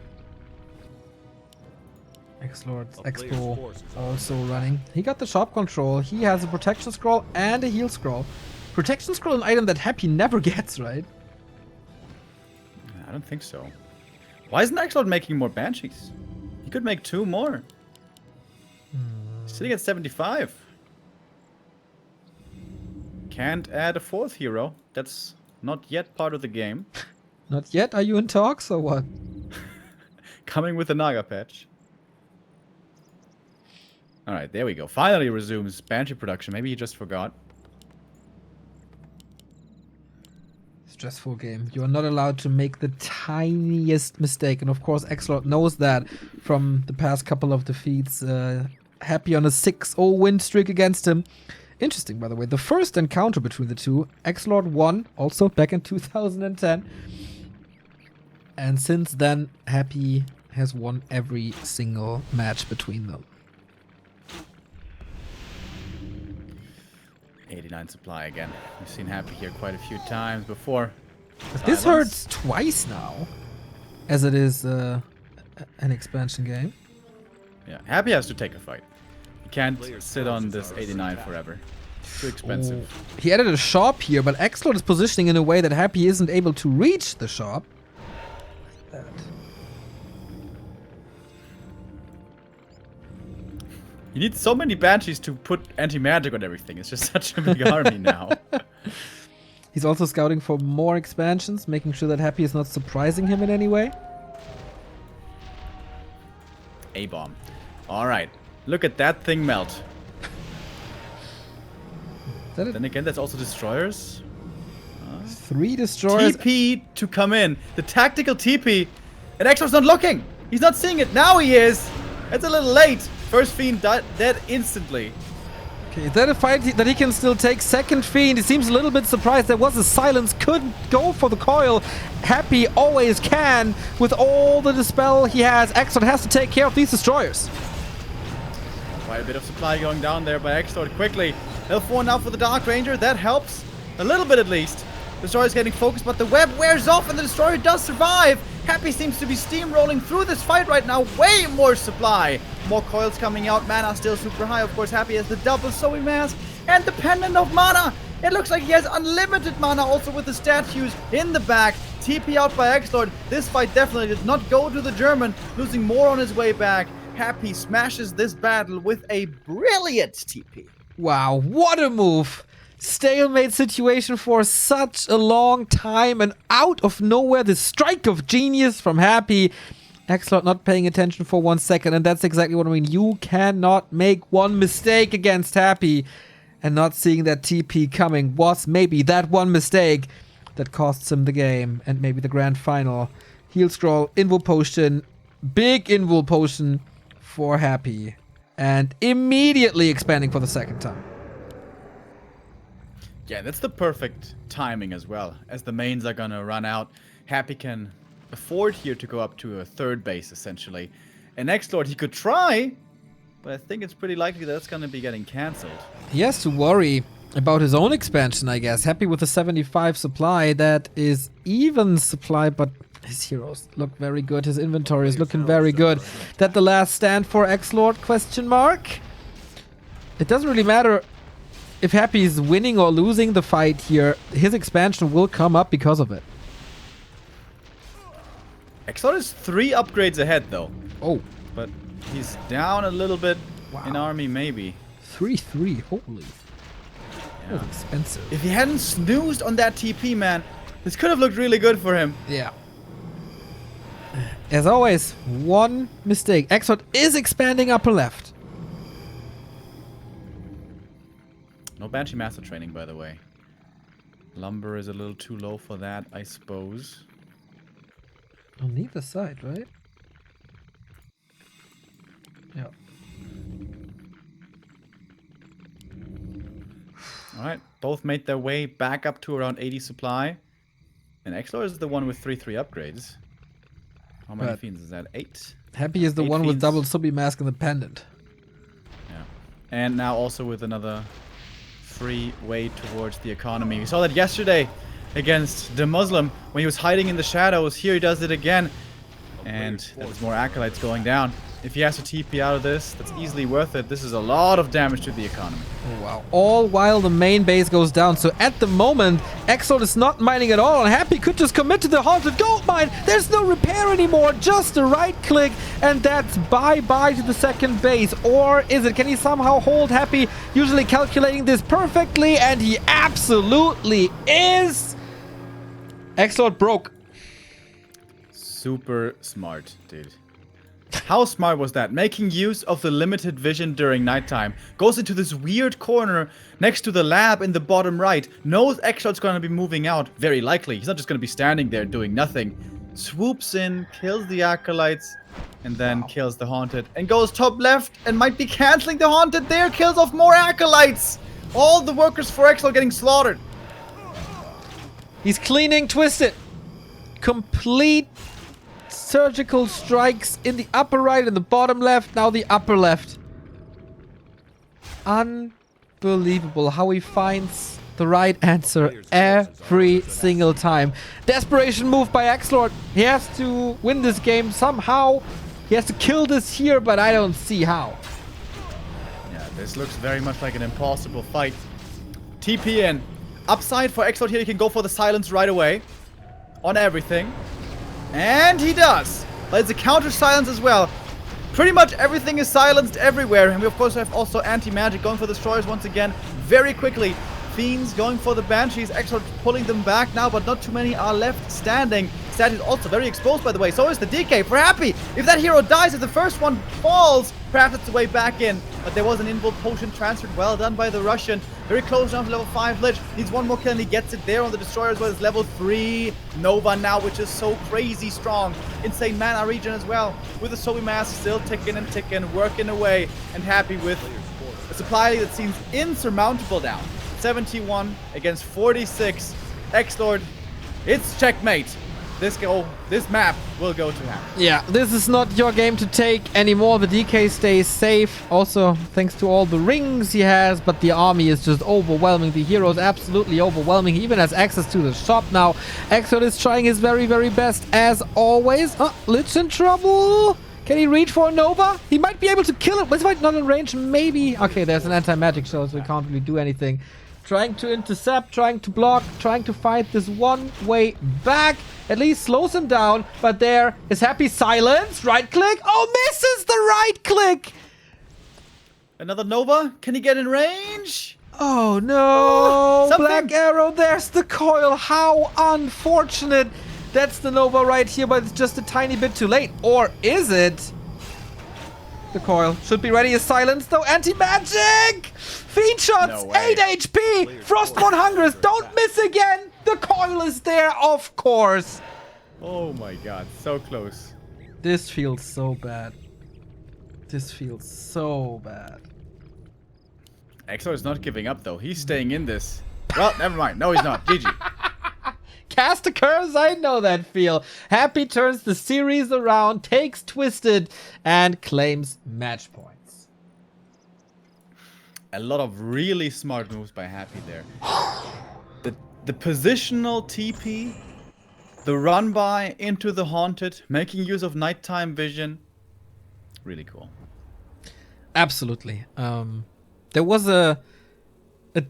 XlorD's A player's Expo forces are also running. He got the shop control. He has a protection scroll and a heal scroll. Protection scroll, an item that Happy never gets, right? I don't think so. Why isn't XlorD making more Banshees? He could make 2 more. Sitting at 75. Can't add a 4th hero. That's not yet part of the game. Not yet? Are you in talks or what? Coming with the Naga patch. Alright, there we go. Finally resumes Banshee production. Maybe he just forgot. Stressful game. You are not allowed to make the tiniest mistake. And of course, XlorD knows that from the past couple of defeats. Happy on a 6-0 win streak against him. Interesting, by the way. The first encounter between the two, XlorD won, also back in 2010. And since then, Happy has won every single match between them. 89 supply again. We've seen Happy here quite a few times before. But this Silence. hurts twice now, as it is an expansion game. Yeah, Happy has to take a fight. He can't sit on this 89 forever. Too expensive. Oh. He added a shop here, but XlorD is positioning in a way that Happy isn't able to reach the shop. Like that. You need so many Banshees to put anti-magic on everything. It's just such a big army now. He's also scouting for more expansions, making sure that Happy is not surprising him in any way. A-bomb. Alright. Look at that thing melt. Is that Then again, that's also destroyers. 3 destroyers. TP to come in. The tactical TP. And XlorD's not looking. He's not seeing it. Now he is. It's a little late. First Fiend dead instantly. Okay, is that a fight that he can still take? Second Fiend, he seems a little bit surprised. There was a silence. Couldn't go for the coil. Happy always can. With all the dispel he has, XlorD has to take care of these destroyers. Quite a bit of supply going down there by XlorD quickly. L4 now for the Dark Ranger. That helps. A little bit at least. Destroyer's getting focused, but the web wears off and the Destroyer does survive. Happy seems to be steamrolling through this fight right now. Way more supply. More coils coming out. Mana still super high. Of course, Happy has the double Zoe Mask and the Pendant of Mana. It looks like he has unlimited mana also with the statues in the back. TP out by XlorD. This fight definitely did not go to the German, losing more on his way back. Happy smashes this battle with a brilliant TP. Wow, what a move. Stalemate situation for such a long time, and out of nowhere the strike of genius from Happy. XlorD not paying attention for 1 second, and that's exactly what I mean. You cannot make one mistake against Happy, and not seeing that TP coming was maybe that one mistake that costs him the game and maybe the grand final. Heal scroll, invul potion, big invul potion for Happy, and immediately expanding for the second time. Yeah, that's the perfect timing as well. As the mains are gonna run out, Happy can afford here to go up to a third base, essentially. And XlorD, he could try, but I think it's pretty likely that that's gonna be getting cancelled. He has to worry about his own expansion, I guess. Happy with the 75 supply. That is even supply, but his heroes look very good. His inventory is looking very good. That the last stand for XlorD, question mark? It doesn't really matter if Happy is winning or losing the fight here. His expansion will come up because of it. XlorD is 3 upgrades ahead, though. Oh. But he's down a little bit Wow. in army, maybe. 3-3, holy. That was expensive. If he hadn't snoozed on that TP, man, this could have looked really good for him. Yeah. As always, one mistake. XlorD is expanding upper left. No Banshee Master training, by the way. Lumber is a little too low for that, I suppose. On neither side, right? Yeah. Alright, both made their way back up to around 80 supply. And XlorD is the one with 3 upgrades. How many Right. fiends is that? 8? Happy is the 8 one with fiends. double Subi Mask and the pendant. Yeah. And now also with another free way towards the economy. We saw that yesterday against the Muslim when he was hiding in the shadows. Here he does it again. And there's more acolytes going down. If he has to TP out of this, that's easily worth it. This is a lot of damage to the economy. Oh, wow. All while the main base goes down. So at the moment, XlorD is not mining at all. And Happy could just commit to the haunted gold mine. There's no repair anymore. Just a right click. And that's bye-bye to the second base. Or is it? Can he somehow hold Happy? Usually calculating this perfectly. And he absolutely is. XlorD broke. Super smart, dude. How smart was that? Making use of the limited vision during nighttime. Goes into this weird corner next to the lab in the bottom right. Knows XlorD's gonna be moving out. Very likely. He's not just gonna be standing there doing nothing. Swoops in, kills the acolytes, and then kills the haunted. And goes top left and might be canceling the haunted there. Kills off more acolytes. All the workers for XlorD getting slaughtered. He's cleaning Twisted. Complete surgical strikes in the upper right and the bottom left. Now the upper left. Unbelievable how he finds the right answer every single time. Desperation move by XlorD. He has to win this game somehow. He has to kill this here, but I don't see how. Yeah, this looks very much like an impossible fight. TP in. Upside for XlorD here, he can go for the silence right away. On everything. And he does. But it's a counter silence as well. Pretty much everything is silenced everywhere. And we of course have also anti-magic going for the destroyers once again. Very quickly. Fiends going for the Banshees. XlorD pulling them back now, but not too many are left standing. Stat is also very exposed, by the way. So is the DK for Happy. If that hero dies, if the first one falls, Perhaps it's the way back in, but there was an invul potion transferred. Well done by the Russian. Very close down to level 5 Lich. Needs one more kill and he gets it there on the Destroyer as well as level 3 Nova now, which is so crazy strong. Insane mana regen as well. With the Sobi Mask still ticking and ticking, working away, and happy with a supply that seems insurmountable now. 71 against 46. XlorD, it's checkmate. This map will go to him. Yeah, this is not your game to take anymore. The DK stays safe. Also, thanks to all the rings he has, but the army is just overwhelming. The hero is absolutely overwhelming. He even has access to the shop now. XlorD is trying his very, very best as always. Lich in trouble. Can he reach for a Nova? He might be able to kill it. But it's not in range, maybe. Okay, there's an anti-magic show, so he can't really do anything. Trying to intercept, trying to block, trying to fight this one way back. At least slows him down, but there is Happy silence. Right click. Oh, misses the right click. Another Nova. Can he get in range? Oh, no. Something. Black arrow. There's the coil. How unfortunate. That's the Nova right here, but it's just a tiny bit too late. Or is it? The coil should be ready as silence, though. Anti-magic! Fiend shots! No way. 8 HP! Frostborn Hungers! Don't miss again! The coil is there, of course! Oh my god, so close. This feels so bad. This feels so bad. XlorD is not giving up, though. He's staying in this. Well, never mind. No, he's not. GG. Cast a curse, I know that feel. Happy turns the series around, takes Twisted, and claims match points. A lot of really smart moves by Happy there. The positional TP, the run by into the Haunted, making use of nighttime vision. Really cool. Absolutely. There was a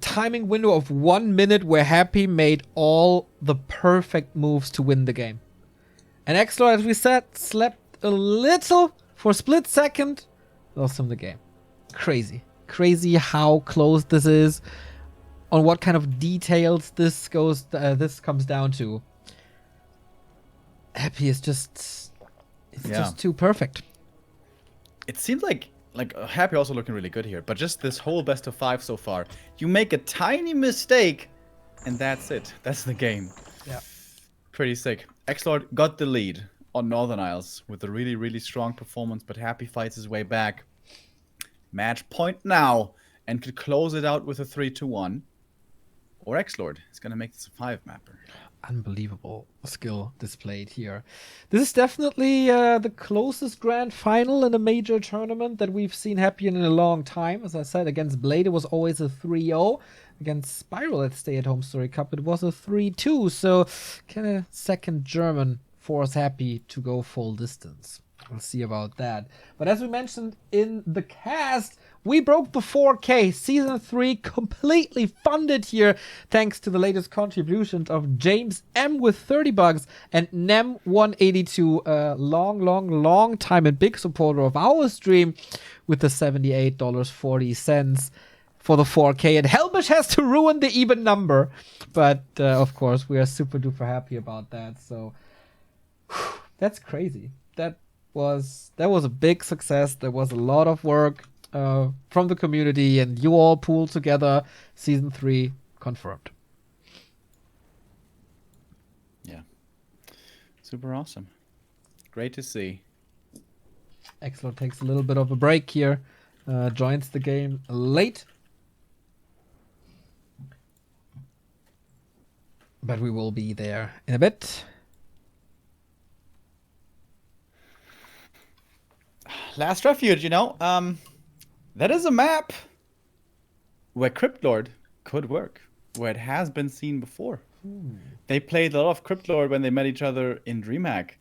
timing window of 1 minute where Happy made all the perfect moves to win the game. And XlorD, as we said, slept a little for a split second, lost him the game. Crazy. Crazy how close this is, on what kind of details this comes down to. Happy is just too perfect. It seems like Happy also looking really good here, but just this whole best of 5 so far, you make a tiny mistake, and that's it. That's the game. Yeah. Pretty sick. XlorD got the lead on Northern Isles with a really, really strong performance, but Happy fights his way back. Match point now, and could close it out with a 3-1. Or XlorD is going to make this a 5-mapper. Unbelievable skill displayed here. This is definitely the closest grand final in a major tournament that we've seen Happy in a long time. As I said, against Blade, it was always a 3-0. Against Spiral at Stay at Home Story Cup, it was a 3-2. So, can a second German force Happy to go full distance? We'll see about that. But as we mentioned in the cast, we broke the 4K. Season 3 completely funded here, thanks to the latest contributions of James M with 30 bucks and Nem182, a long time and big supporter of our stream, with the $78.40 for the 4K. And Helmish has to ruin the even number. But of course, we are super duper happy about that. So that's crazy. That was a big success. There was a lot of work from the community, and you all pooled together. Season 3 confirmed. Yeah. Super awesome. Great to see. XlorD takes a little bit of a break here. Joins the game late. But we will be there in a bit. Last Refuge, that is a map where XlorD could work, where it has been seen before. They played a lot of XlorD when they met each other in DreamHack.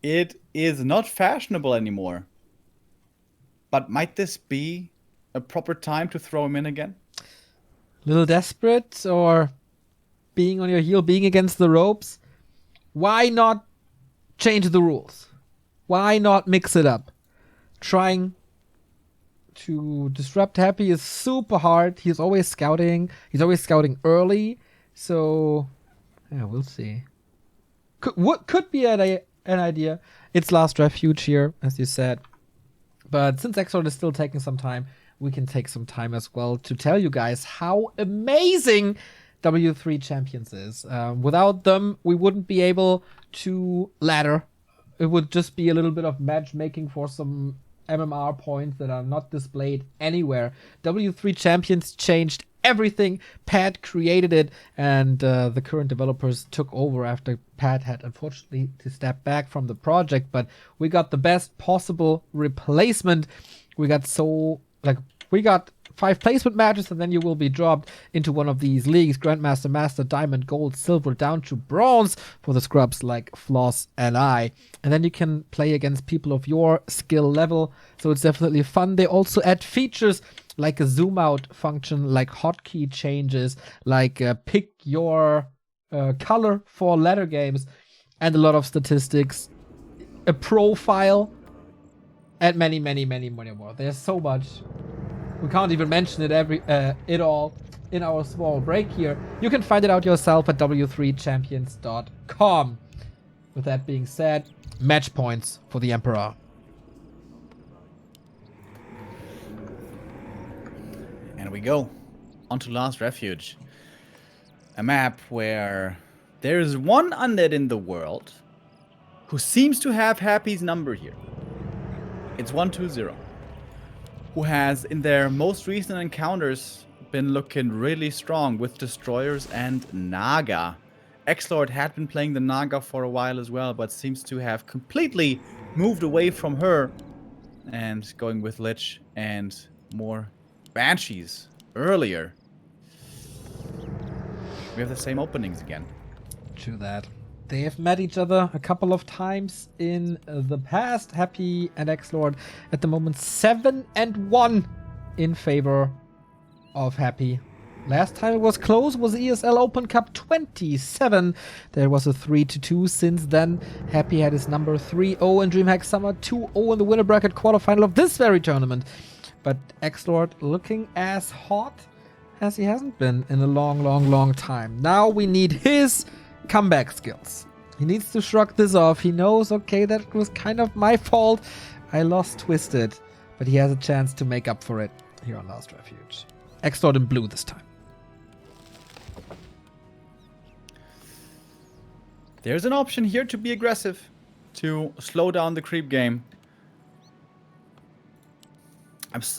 It is not fashionable anymore. But might this be a proper time to throw him in again? Little desperate, or being on your heel, being against the ropes? Why not change the rules? Why not mix it up? Trying to disrupt Happy is super hard. He's always scouting. He's always scouting early. So, yeah, we'll see. What could be an idea? It's Last Refuge here, as you said. But since XlorD is still taking some time, we can take some time as well to tell you guys how amazing W3 Champions is. Without them, we wouldn't be able to ladder. It would just be a little bit of matchmaking for some MMR points that are not displayed anywhere. W3 Champions changed everything. Pat created it, and the current developers took over after Pat had unfortunately to step back from the project. But we got the best possible replacement. We got 5 placement matches, and then you will be dropped into one of these leagues: Grandmaster, Master, Diamond, Gold, Silver, down to Bronze for the scrubs like Floss and I. And then you can play against people of your skill level, so it's definitely fun. They also add features like a zoom out function, like hotkey changes, like pick your color for ladder games, and a lot of statistics, a profile, and many more. There's so much. We can't even mention it all in our small break here. You can find it out yourself at w3champions.com. With that being said, match points for the Emperor. And we go onto Last Refuge. A map where there is one undead in the world who seems to have Happy's number here. It's 120. Who has, in their most recent encounters, been looking really strong with Destroyers and Naga. XlorD had been playing the Naga for a while as well, but seems to have completely moved away from her and going with Lich and more Banshees earlier. We have the same openings again. True that. They have met each other a couple of times in the past. Happy and XlorD at the moment 7-1 in favor of Happy. Last time it was close was ESL Open Cup 27. There was a 3-2 since then. Happy had his number 3-0 in DreamHack Summer, 2-0 in the winner bracket quarterfinal of this very tournament. But XlorD looking as hot as he hasn't been in a long time. Now we need his comeback skills. He needs to shrug this off. He knows, okay, that was kind of my fault. I lost Twisted, but he has a chance to make up for it here on Last Refuge. XlorD in blue this time. There's an option here to be aggressive, to slow down the creep game.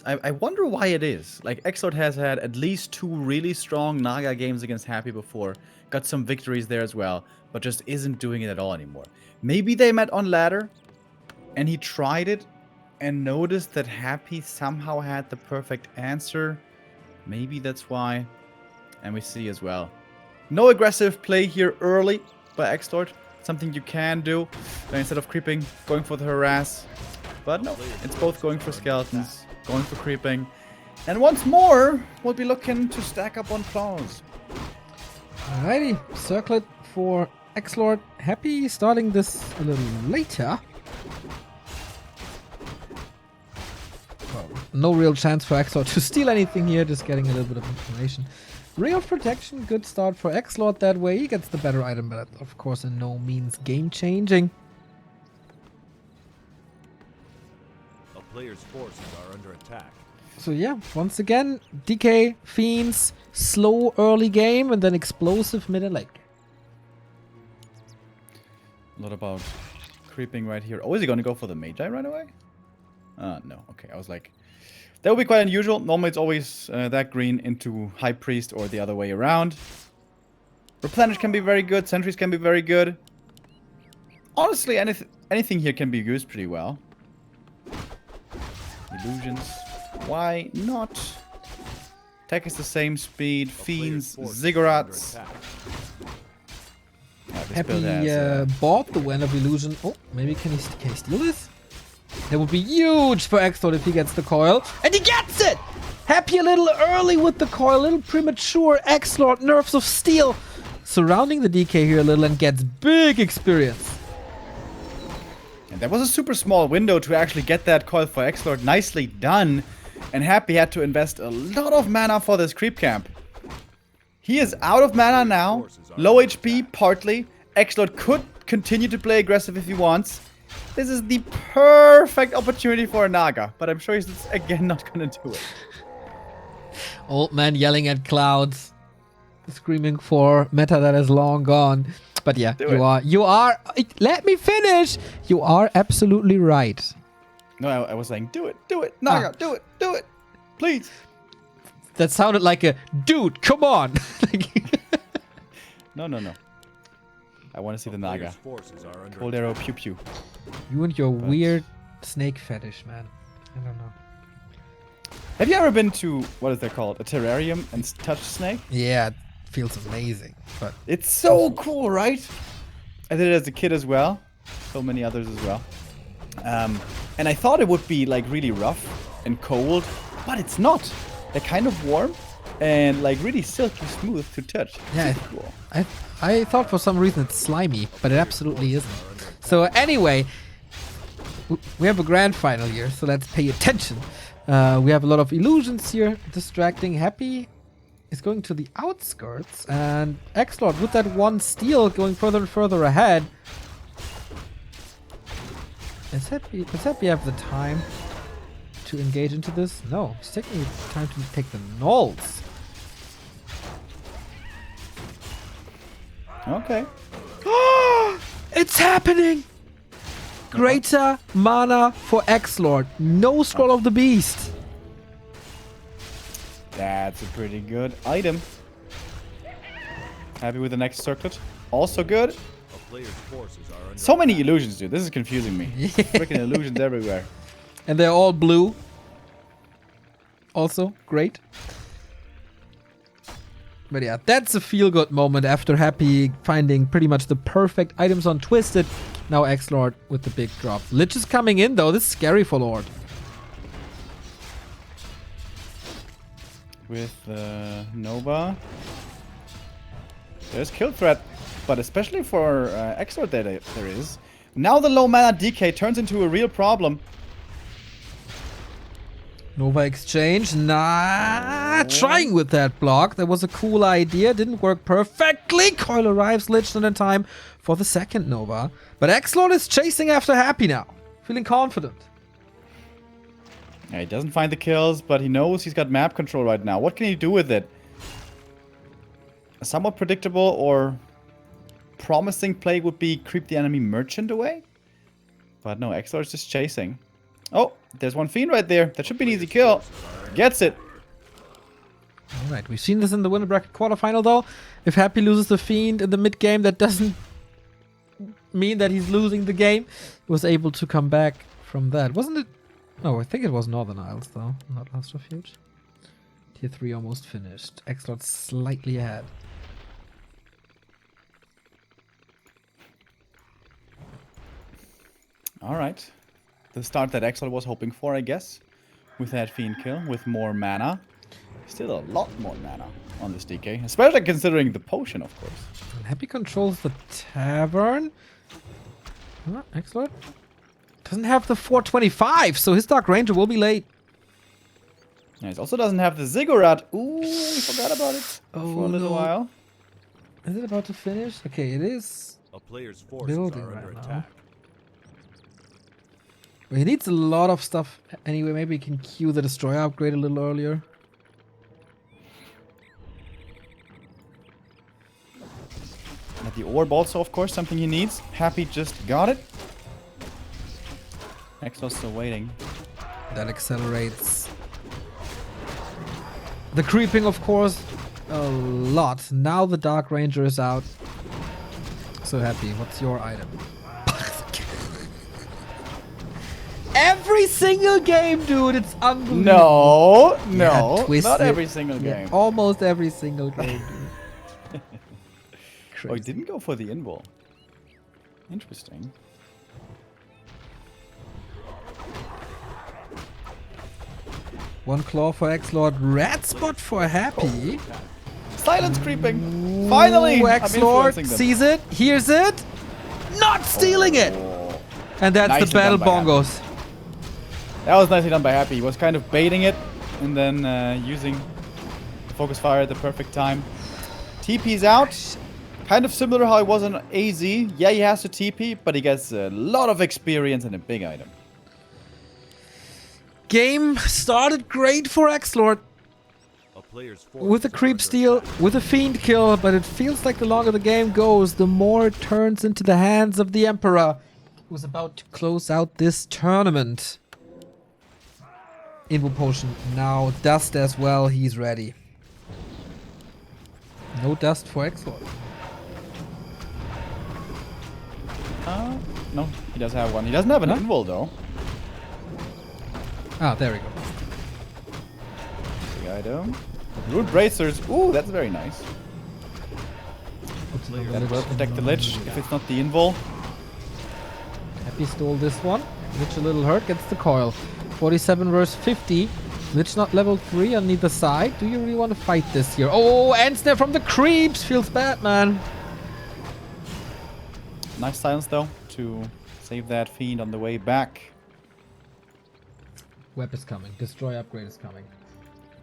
I wonder why it is. Like, XlorD has had at least 2 really strong Naga games against Happy before. Got some victories there as well, but just isn't doing it at all anymore. Maybe they met on ladder, and he tried it, and noticed that Happy somehow had the perfect answer. Maybe that's why. And we see as well. No aggressive play here early by XlorD. Something you can do. Instead of creeping, going for the harass. But no, it's both going for skeletons, going for creeping. And once more, we'll be looking to stack up on claws. Alrighty, circlet for XlorD. Happy starting this a little later. Well, no real chance for XlorD to steal anything here, just getting a little bit of information. Ring of Protection, good start for XlorD that way. He gets the better item, but of course in no means game changing. A player's forces are under attack. So yeah, once again, DK, Fiends, slow early game, and then explosive mid and late. A lot about creeping right here. Oh, is he going to go for the Magi right away? No. Okay, I was like, that would be quite unusual. Normally it's always that green into High Priest or the other way around. Replenish can be very good. Sentries can be very good. Honestly, anything here can be used pretty well. Illusions. Why not? Tech is the same speed. Fiends, Ziggurats. Happy bought the Wand of Illusion. Oh, maybe can he steal this? That would be huge for XlorD if he gets the coil. And he gets it! Happy a little early with the coil, a little premature. XlorD, Nerves of Steel, surrounding the DK here a little and gets big experience. And that was a super small window to actually get that coil for XlorD. Nicely done. And Happy had to invest a lot of mana for this creep camp. He is out of mana now. Low HP, partly. XlorD could continue to play aggressive if he wants. This is the perfect opportunity for a Naga, but I'm sure he's again not gonna do it. Old man yelling at clouds, screaming for meta that is long gone. But yeah, you are. Let me finish. You are absolutely right. No, I was saying, do it, Naga, do it, please. That sounded like a dude. Come on. No. I want to see the Naga. Forces are under Cold arrow, pew pew. You and your weird snake fetish, man. I don't know. Have you ever been to, what is that called? A terrarium and touched snake? Yeah, it feels amazing. But it's so cool, right? I did it as a kid as well. So many others as well. And I thought it would be like really rough and cold, but it's not. They're kind of warm and like really silky smooth to touch. Yeah, cool. I thought for some reason it's slimy, but it absolutely isn't. So anyway, we have a grand final here, so let's pay attention. We have a lot of illusions here, distracting. Happy is going to the outskirts, and XlorD with that one steal going further and further ahead. Does Happy have the time to engage into this? No, he's taking time to take the nulls. Okay. It's happening! Greater mana for XlorD. No Scroll of the Beast. That's a pretty good item. Happy with the next circlet. Also good. A player's forces are under So many illusions, dude. This is confusing me. Freaking illusions everywhere. And they're all blue. Also, great. But yeah, that's a feel-good moment after Happy finding pretty much the perfect items on Twisted. Now XlorD with the big drop. Lich is coming in though. This is scary for Lord. With Nova. There's kill threat. But especially for XlorD there is. Now the low mana DK turns into a real problem. Nova exchange. Nah, trying with that block. That was a cool idea. Didn't work perfectly. Coil arrives, Lich not in time for the second Nova. But XlorD is chasing after Happy now. Feeling confident. Yeah, he doesn't find the kills, but he knows he's got map control right now. What can he do with it? A somewhat predictable or promising play would be creep the enemy merchant away. But no, XlorD is just chasing. Oh, there's one fiend right there. That should be an easy kill. Gets it. Alright, we've seen this in the winner bracket quarterfinal though. If Happy loses the fiend in the mid game, that doesn't mean that he's losing the game. He was able to come back from that. Wasn't it? No, I think it was Northern Isles though, not Last Refuge. Tier 3 almost finished. XlorD slightly ahead. Alright. The start that XlorD was hoping for, I guess. With that fiend kill, with more mana. Still a lot more mana on this DK. Especially considering the potion, of course. And Happy controls the tavern. Huh, XlorD doesn't have the 425, so his Dark Ranger will be late. Yeah, he also doesn't have the Ziggurat. Ooh, we forgot about it for a little while. Is it about to finish? Okay, it is a player's forces building are under right now. attack. Well, he needs a lot of stuff anyway. Maybe he can queue the Destroyer upgrade a little earlier. And the orb also, of course, something he needs. Happy just got it. XlorD still waiting. That accelerates the creeping, of course, a lot. Now the Dark Ranger is out. So Happy, what's your item? Every single game, dude, it's unbelievable. No, Twisted. not every single game. Yeah, almost every single game, dude. Oh, he didn't go for the invul. Interesting. One claw for XlorD, red spot for Happy. Silence creeping. Finally, Ooh, I'm influencing XlorD them. sees it, hears it, not stealing it. And that's Nicely the battle done by bongos. That was nicely done by Happy. He was kind of baiting it and then using the focus fire at the perfect time. TP's out. Kind of similar how it was on AZ. Yeah, he has to TP, but he gets a lot of experience and a big item. Game started great for XlorD. A player's With a forces are creep under steal, attack. with a fiend kill, but it feels like the longer the game goes, the more it turns into the hands of the Emperor, who's about to close out this tournament. Invo Potion now, dust as well, he's ready. No dust for XlorD. No, he does have one. He doesn't have an invul though. Ah, there we go. Big item. Rune bracers. Ooh, that's very nice. That will protect the Lich if it's not the invul. Happy stole this one. Lich a little hurt, gets the coil. 47 versus 50. Lich not level 3 on neither side. Do you really want to fight this here? Oh, ends there from the creeps. Feels bad, man. Nice silence though to save that fiend on the way back. Web is coming. Destroy upgrade is coming.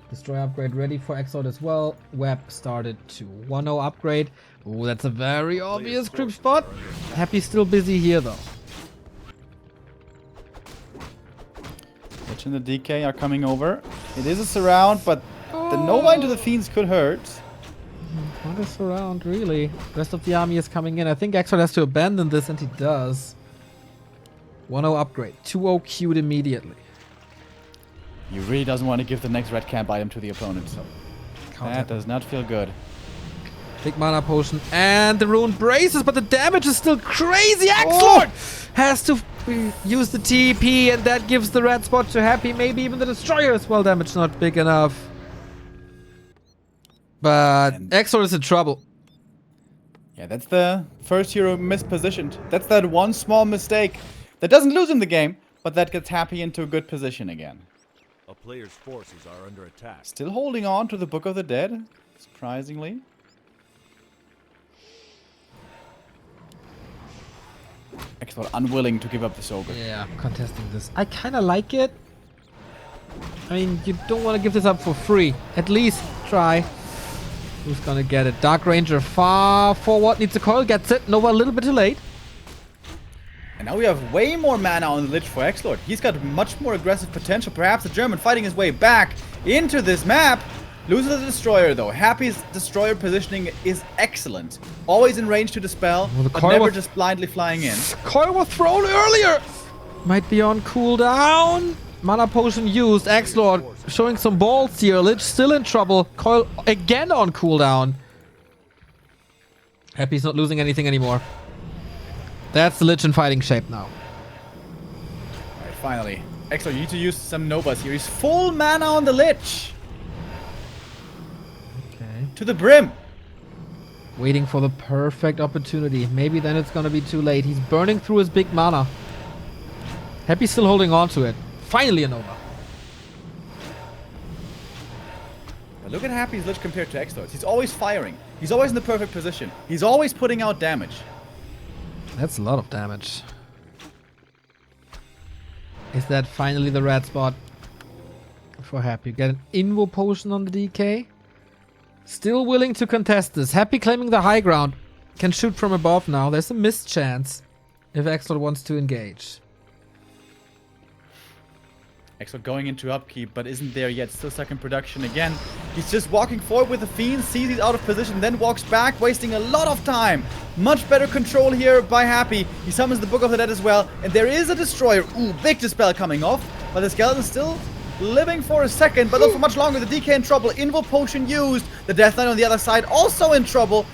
Destroy upgrade ready for XlorD as well. Web started to 1-0 upgrade. Oh, that's a very obvious creep spot. Happy still busy here though. Lich and the DK are coming over. It is a surround, but the Nova into the fiends could hurt. Not a surround, really. Rest of the army is coming in. I think XlorD has to abandon this, and he does. 1-0 upgrade. 2-0 queued immediately. He really doesn't want to give the next red camp item to the opponent, so that does not feel good. Big mana potion and the rune braces, but the damage is still crazy. XlorD has to use the TP, and that gives the red spot to Happy. Maybe even the destroyer as well. Damage not big enough. But XlorD is in trouble. Yeah, that's the first hero mispositioned. That's that one small mistake that doesn't lose him the game, but that gets Happy into a good position again. A player's forces are under attack. Still holding on to the Book of the Dead, surprisingly. XlorD unwilling to give up the Soga. Yeah, contesting this. I kind of like it. I mean, you don't want to give this up for free. At least try. Who's gonna get it? Dark Ranger far forward. Needs a coil. Gets it. Nova a little bit too late. And now we have way more mana on the Lich for XlorD. He's got much more aggressive potential. Perhaps the German fighting his way back into this map. Loses the Destroyer though. Happy's Destroyer positioning is excellent. Always in range to dispel, Well, the but coil never was- just blindly flying in. Coil was thrown earlier. Might be on cooldown. Mana potion used. XlorD showing some balls here. Lich still in trouble. Coil again on cooldown. Happy's not losing anything anymore. That's the Lich in fighting shape now. Alright, finally. XlorD, you need to use some Novas here. He's full mana on the Lich. Okay. To the brim. Waiting for the perfect opportunity. Maybe then it's gonna be too late. He's burning through his big mana. Happy's still holding on to it. Finally a Nova. But look at Happy's Lich compared to XlorD's. He's always firing. He's always in the perfect position. He's always putting out damage. That's a lot of damage. Is that finally the red spot for Happy? Get an Invo potion on the DK. Still willing to contest this. Happy claiming the high ground. Can shoot from above now. There's a missed chance if XlorD wants to engage. XlorD going into upkeep, but isn't there yet. Still stuck in production again. He's just walking forward with the Fiend, sees he's out of position, then walks back, wasting a lot of time. Much better control here by Happy. He summons the Book of the Dead as well, and there is a Destroyer. Ooh, big Dispel coming off, but the Skeleton still living for a second, but not for much longer. The DK in trouble. Invul Potion used. The Death Knight on the other side also in trouble.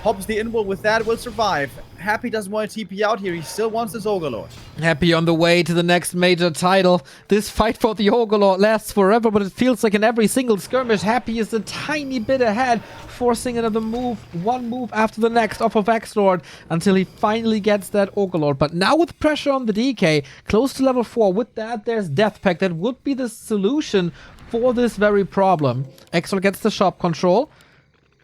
Hopes the Invul with that will survive. Happy doesn't want to TP out here. He still wants this Ogre Lord. Happy on the way to the next major title. This fight for the Ogre Lord lasts forever, but it feels like in every single skirmish, Happy is a tiny bit ahead, forcing another move, one move after the next off of XlorD until he finally gets that Ogre Lord. But now with pressure on the DK, close to level 4, with that there's Death Pact. That would be the solution for this very problem. XlorD gets the shop control,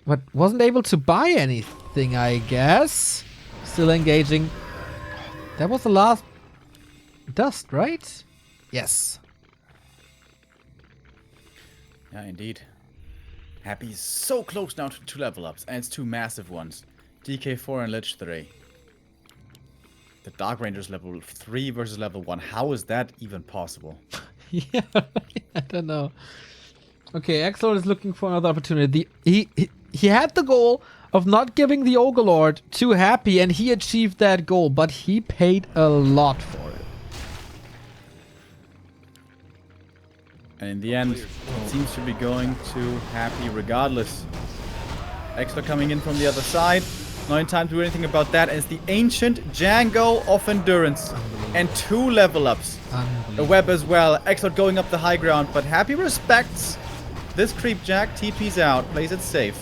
but wasn't able to buy anything, I guess. Still engaging. That was the last dust, right? Yes. Yeah, indeed. Happy is so close now to 2 level ups, and it's 2 massive ones. DK4 and Lich 3. The Dark Ranger's level 3 versus level 1. How is that even possible? Yeah, I don't know. Okay, XlorD is looking for another opportunity. He had the goal of not giving the Overlord to Happy, and he achieved that goal, but he paid a lot for it. And in the end, it seems to be going to Happy regardless. XlorD coming in from the other side. Not in time to do anything about that. And it's the Ancient Django of Endurance. And 2 level ups. A web as well. XlorD going up the high ground. But Happy respects this creep jack. TP's out. Plays it safe.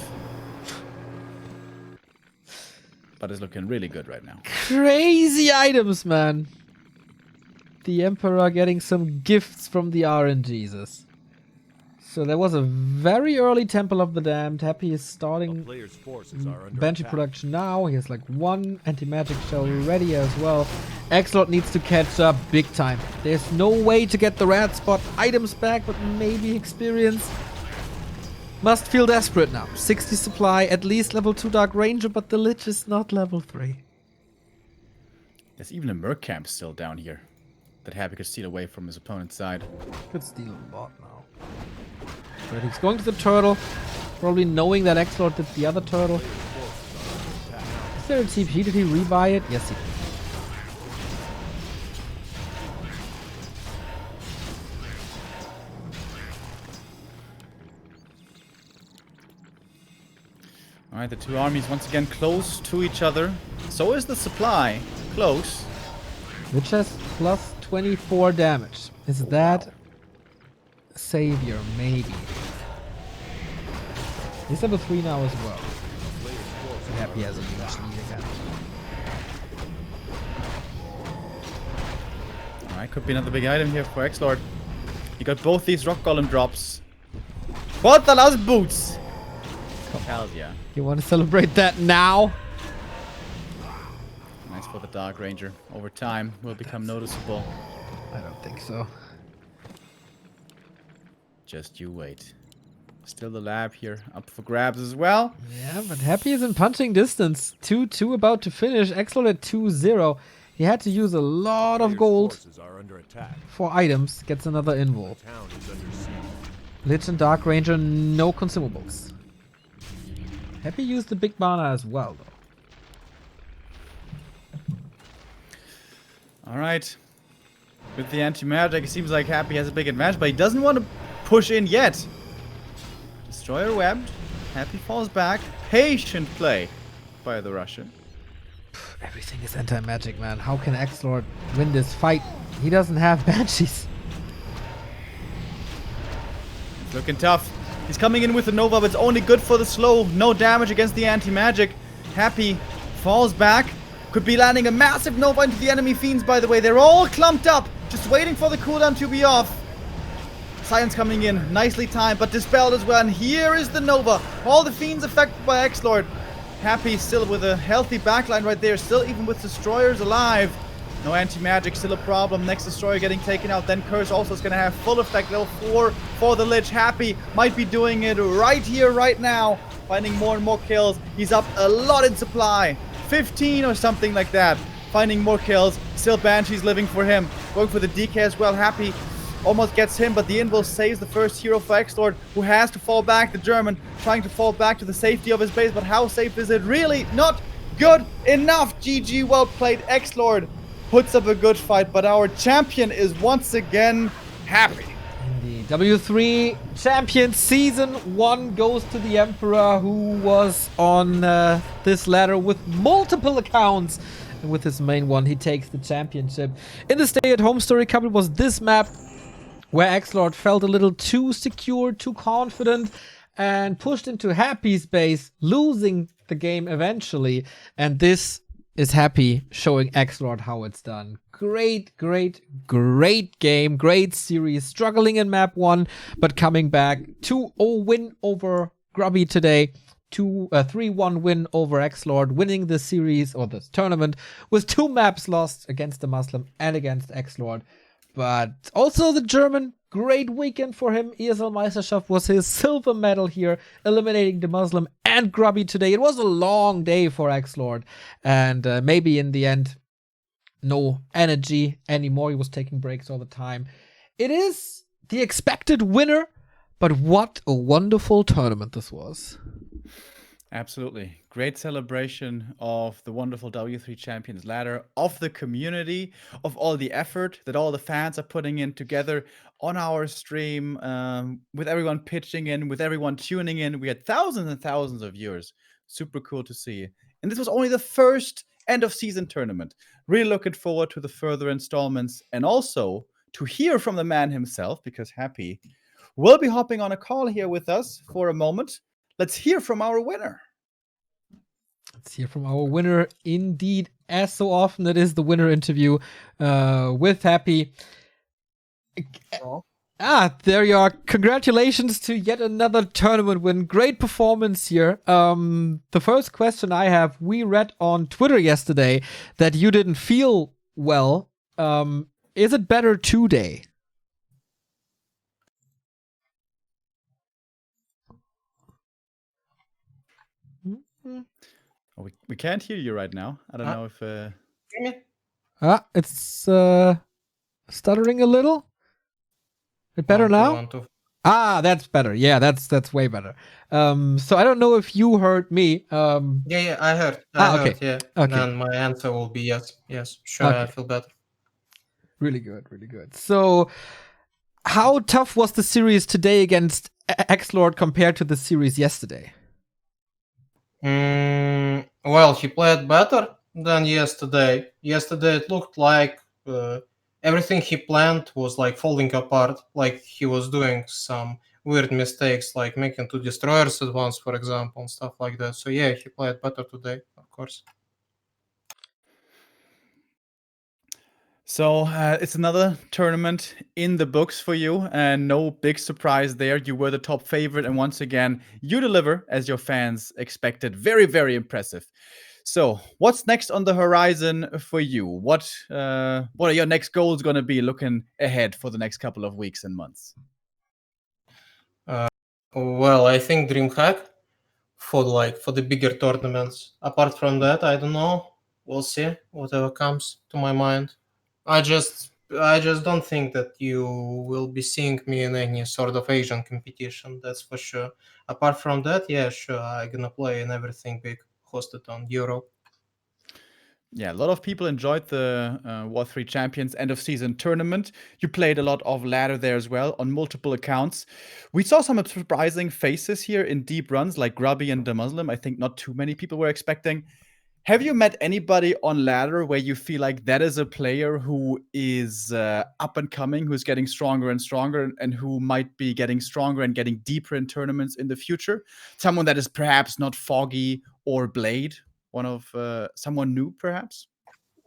But it's looking really good right now. Crazy items, man. The Emperor getting some gifts from the RNGesus. So there was a very early Temple of the Damned. Happy is starting Banshee production now. He has like 1 anti-magic shell ready as well. XlorD needs to catch up big time. There's no way to get the red spot items back, but maybe experience. Must feel desperate now. 60 supply, at least level 2 Dark Ranger, but the Lich is not level 3. There's even a Merc camp still down here that Happy could steal away from his opponent's side. Could steal a bot now. But he's going to the turtle, probably knowing that XlorD did the other turtle. Is there a TP? Did he rebuy it? Yes, he did. Alright, the 2 armies once again close to each other. So is the supply. Close. Which has plus 24 damage. Is that Savior? Maybe. He's level 3 now as well. Happy has a huge lead again. Alright, could be another big item here for XlorD. He got both these rock golem drops. What the last boots? Hell yeah. You want to celebrate that now? Nice for the Dark Ranger. Over time will become noticeable. I don't think so. Just you wait. Still the lab here up for grabs as well. Yeah, but Happy is in punching distance. 2-2 about to finish. XlorD at 2-0. He had to use a lot of gold for items. Gets another invul. Lich and Dark Ranger, no consumables. Happy used the big mana as well, though. Alright. With the anti-magic, it seems like Happy has a big advantage, but he doesn't want to push in yet. Destroyer webbed. Happy falls back. Patient play by the Russian. Everything is anti-magic, man. How can XlorD win this fight? He doesn't have Banshees. It's looking tough. He's coming in with the Nova, but it's only good for the slow. No damage against the anti-magic. Happy falls back. Could be landing a massive Nova into the enemy fiends, by the way. They're all clumped up, just waiting for the cooldown to be off. Silence coming in, nicely timed, but dispelled as well. And here is the Nova. All the fiends affected by XlorD. Happy still with a healthy backline right there. Still even with destroyers alive. No anti-magic, still a problem. Next destroyer getting taken out. Then Curse also is going to have full effect. Level 4 for the Lich. Happy might be doing it right here, right now. Finding more and more kills. He's up a lot in supply. 15 or something like that. Finding more kills. Still Banshee's living for him. Going for the DK as well. Happy almost gets him, but the invul saves the first hero for XlorD, who has to fall back. The German trying to fall back to the safety of his base, but how safe is it? Really not good enough. GG, well played. XlorD puts up a good fight, but our champion is once again Happy. Indeed. W3 champion season 1 goes to the Emperor, who was on this ladder with multiple accounts. And with his main one, he takes the championship. In the stay-at-home story cup, it was this map where XlorD felt a little too secure, too confident, and pushed into Happy's base, losing the game eventually. And this is Happy showing XlorD how it's done. Great game, great series. Struggling in map 1, but coming back. 2-0 win over Grubby today. 3-1 win over XlorD, winning the series or this tournament with 2 maps lost against the Muslim and against XlorD. But also the German, great weekend for him. ESL Meisterschaft was his silver medal here, eliminating the Muslim and Grubby today. It was a long day for XlorD, and maybe in the end, no energy anymore. He was taking breaks all the time. It is the expected winner, but what a wonderful tournament this was. Absolutely. Great celebration of the wonderful W3 Champions ladder, of the community, of all the effort that all the fans are putting in together on our stream, with everyone pitching in, with everyone tuning in. We had thousands and thousands of viewers. Super cool to see. And this was only the first end of season tournament. Really looking forward to the further installments and also to hear from the man himself, because Happy will be hopping on a call here with us for a moment. Let's hear from our winner. Let's hear from our winner. Indeed, as so often, it is the winner interview with Happy. There you are. Congratulations to yet another tournament win. Great performance here. The first question I have, we read on Twitter yesterday that you didn't feel well. Is it better today? Oh, we can't hear you right now. I don't know if... It's stuttering a little. It better now? That's better. Yeah, that's way better. So I don't know if you heard me. Yeah, I heard. I heard, okay. yeah. Okay. Then my answer will be yes. Yes, sure, Okay. I feel better. Really good, really good. So how tough was the series today against XlorD compared to the series yesterday? Well, he played better than yesterday. Yesterday it looked like everything he planned was like falling apart, like he was doing some weird mistakes, like making 2 destroyers at once, for example, and stuff like that. So yeah, he played better today, of course. So it's another tournament in the books for you, and no big surprise there. You were the top favorite, and once again, you deliver as your fans expected. Very, very impressive. So what's next on the horizon for you? What are your next goals going to be looking ahead for the next couple of weeks and months? Well, I think DreamHack for the bigger tournaments. Apart from that, I don't know. We'll see. Whatever comes to my mind. I just don't think that you will be seeing me in any sort of Asian competition. That's for sure. Apart from that, yeah, sure, I'm gonna play in everything big hosted on Europe. Yeah, a lot of people enjoyed the War3 Champions end of season tournament. You played a lot of ladder there as well on multiple accounts. We saw some surprising faces here in deep runs like Grubby and the Muslim. I think not too many people were expecting. Have you met anybody on ladder where you feel like that is a player who is up and coming, who's getting stronger and stronger, and who might be getting stronger and getting deeper in tournaments in the future? Someone that is perhaps not Foggy or Blade, someone new perhaps?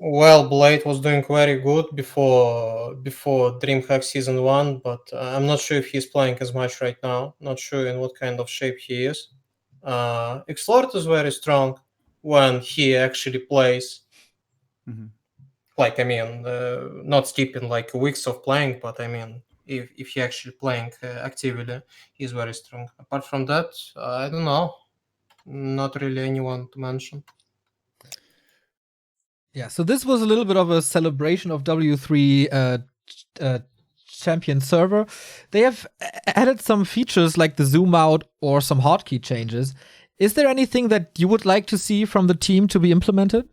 Well, Blade was doing very good before DreamHack Season 1, but I'm not sure if he's playing as much right now. Not sure in what kind of shape he is. XlorD is very strong when he actually plays. Mm-hmm. Like, I mean, not skipping like weeks of playing, but I mean, if he actually playing actively, he's very strong. Apart from that, I don't know. Not really anyone to mention. Yeah, so this was a little bit of a celebration of W3 champion server. They have added some features like the zoom out or some hotkey changes. Is there anything that you would like to see from the team to be implemented?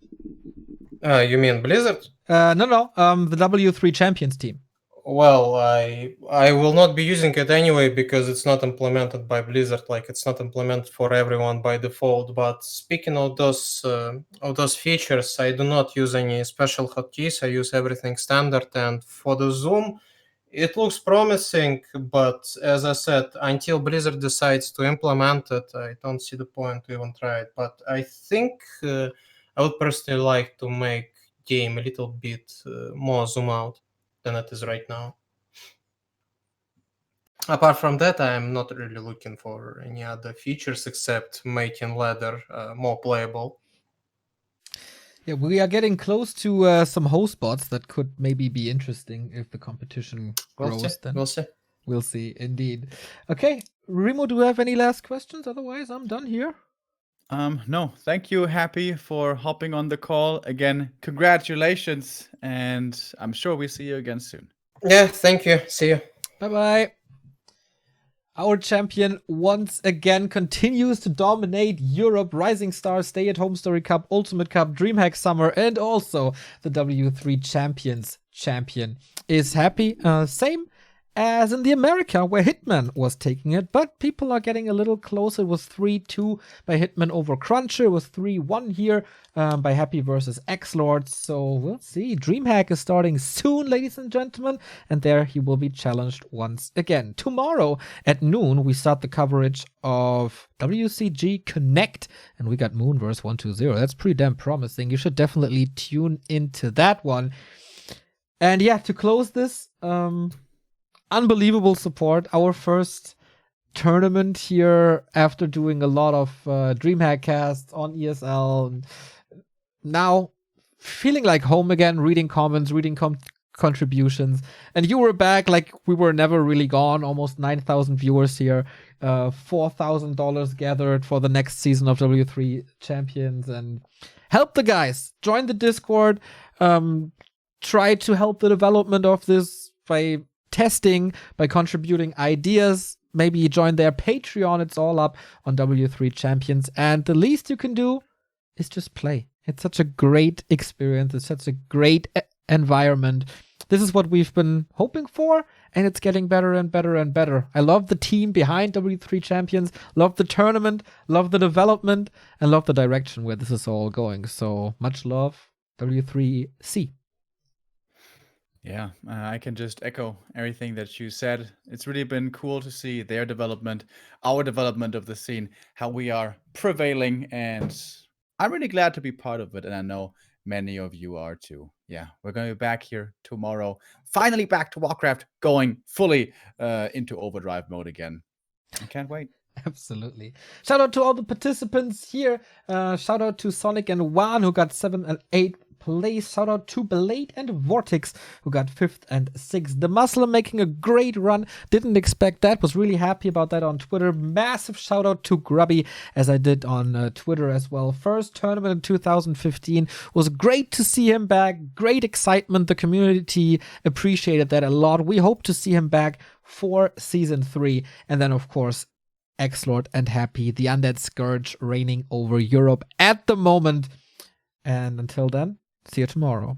You mean Blizzard? No, the W3 champions team. Well, I will not be using it anyway because it's not implemented by Blizzard. Like, it's not implemented for everyone by default. But speaking of those features, I do not use any special hotkeys. I use everything standard. And for the zoom, it looks promising. But as I said, until Blizzard decides to implement it, I don't see the point to even try it. But I think I would personally like to make game a little bit more zoom out than it is right now. Apart from that, I am not really looking for any other features except making ladder more playable. Yeah, we are getting close to some host bots that could maybe be interesting if the competition grows. We'll see, indeed. Okay, Remo, do we have any last questions? Otherwise, I'm done here. No, thank you, Happy, for hopping on the call. Again, congratulations, and I'm sure we see you again soon. Yeah, thank you. See you. Bye-bye. Our champion once again continues to dominate Europe. Rising Star, Stay at Home Story Cup, Ultimate Cup, DreamHack Summer, and also the W3 Champions champion is Happy. Same as in the America where Hitman was taking it, but people are getting a little closer. It was 3-2 by Hitman over Cruncher. It was 3-1 here by Happy versus XlorD. So we'll see. DreamHack is starting soon, ladies and gentlemen, and there he will be challenged once again. Tomorrow at noon, we start the coverage of WCG Connect, and we got Moonverse 120. That's pretty damn promising. You should definitely tune into that one. And yeah, to close this, unbelievable support. Our first tournament here after doing a lot of DreamHack casts on ESL. And now feeling like home again, reading comments, reading contributions. And you were back like we were never really gone. Almost 9,000 viewers here. $4,000 gathered for the next season of W3 Champions. And help the guys. Join the Discord. Try to help the development of this by testing, by contributing ideas. Maybe join their Patreon. It's all up on W3 Champions. And the least you can do is just play. It's such a great experience. It's such a great environment. This is what we've been hoping for, and it's getting better and better and better. I love the team behind W3 Champions, love the tournament, love the development, and love the direction where this is all going. So much love, W3C. Yeah, I can just echo everything that you said. It's really been cool to see their development, our development of the scene, how we are prevailing, and I'm really glad to be part of it, and I know many of you are too. Yeah, we're going to be back here tomorrow, finally back to Warcraft, going fully into overdrive mode again. I can't wait. Absolutely. Shout out to all the participants here. Shout out to Sonic and Juan, who got 7 and 8 place. Shout out to Belate and Vortex, who got 5th and 6th. The Muslim making a great run. Didn't expect that. Was really happy about that on Twitter. Massive shout out to Grubby, as I did on Twitter as well. First tournament in 2015. Was great to see him back. Great excitement. The community appreciated that a lot. We hope to see him back for season 3. And then, of course, XlorD and Happy, the Undead Scourge reigning over Europe at the moment. And until then, see you tomorrow.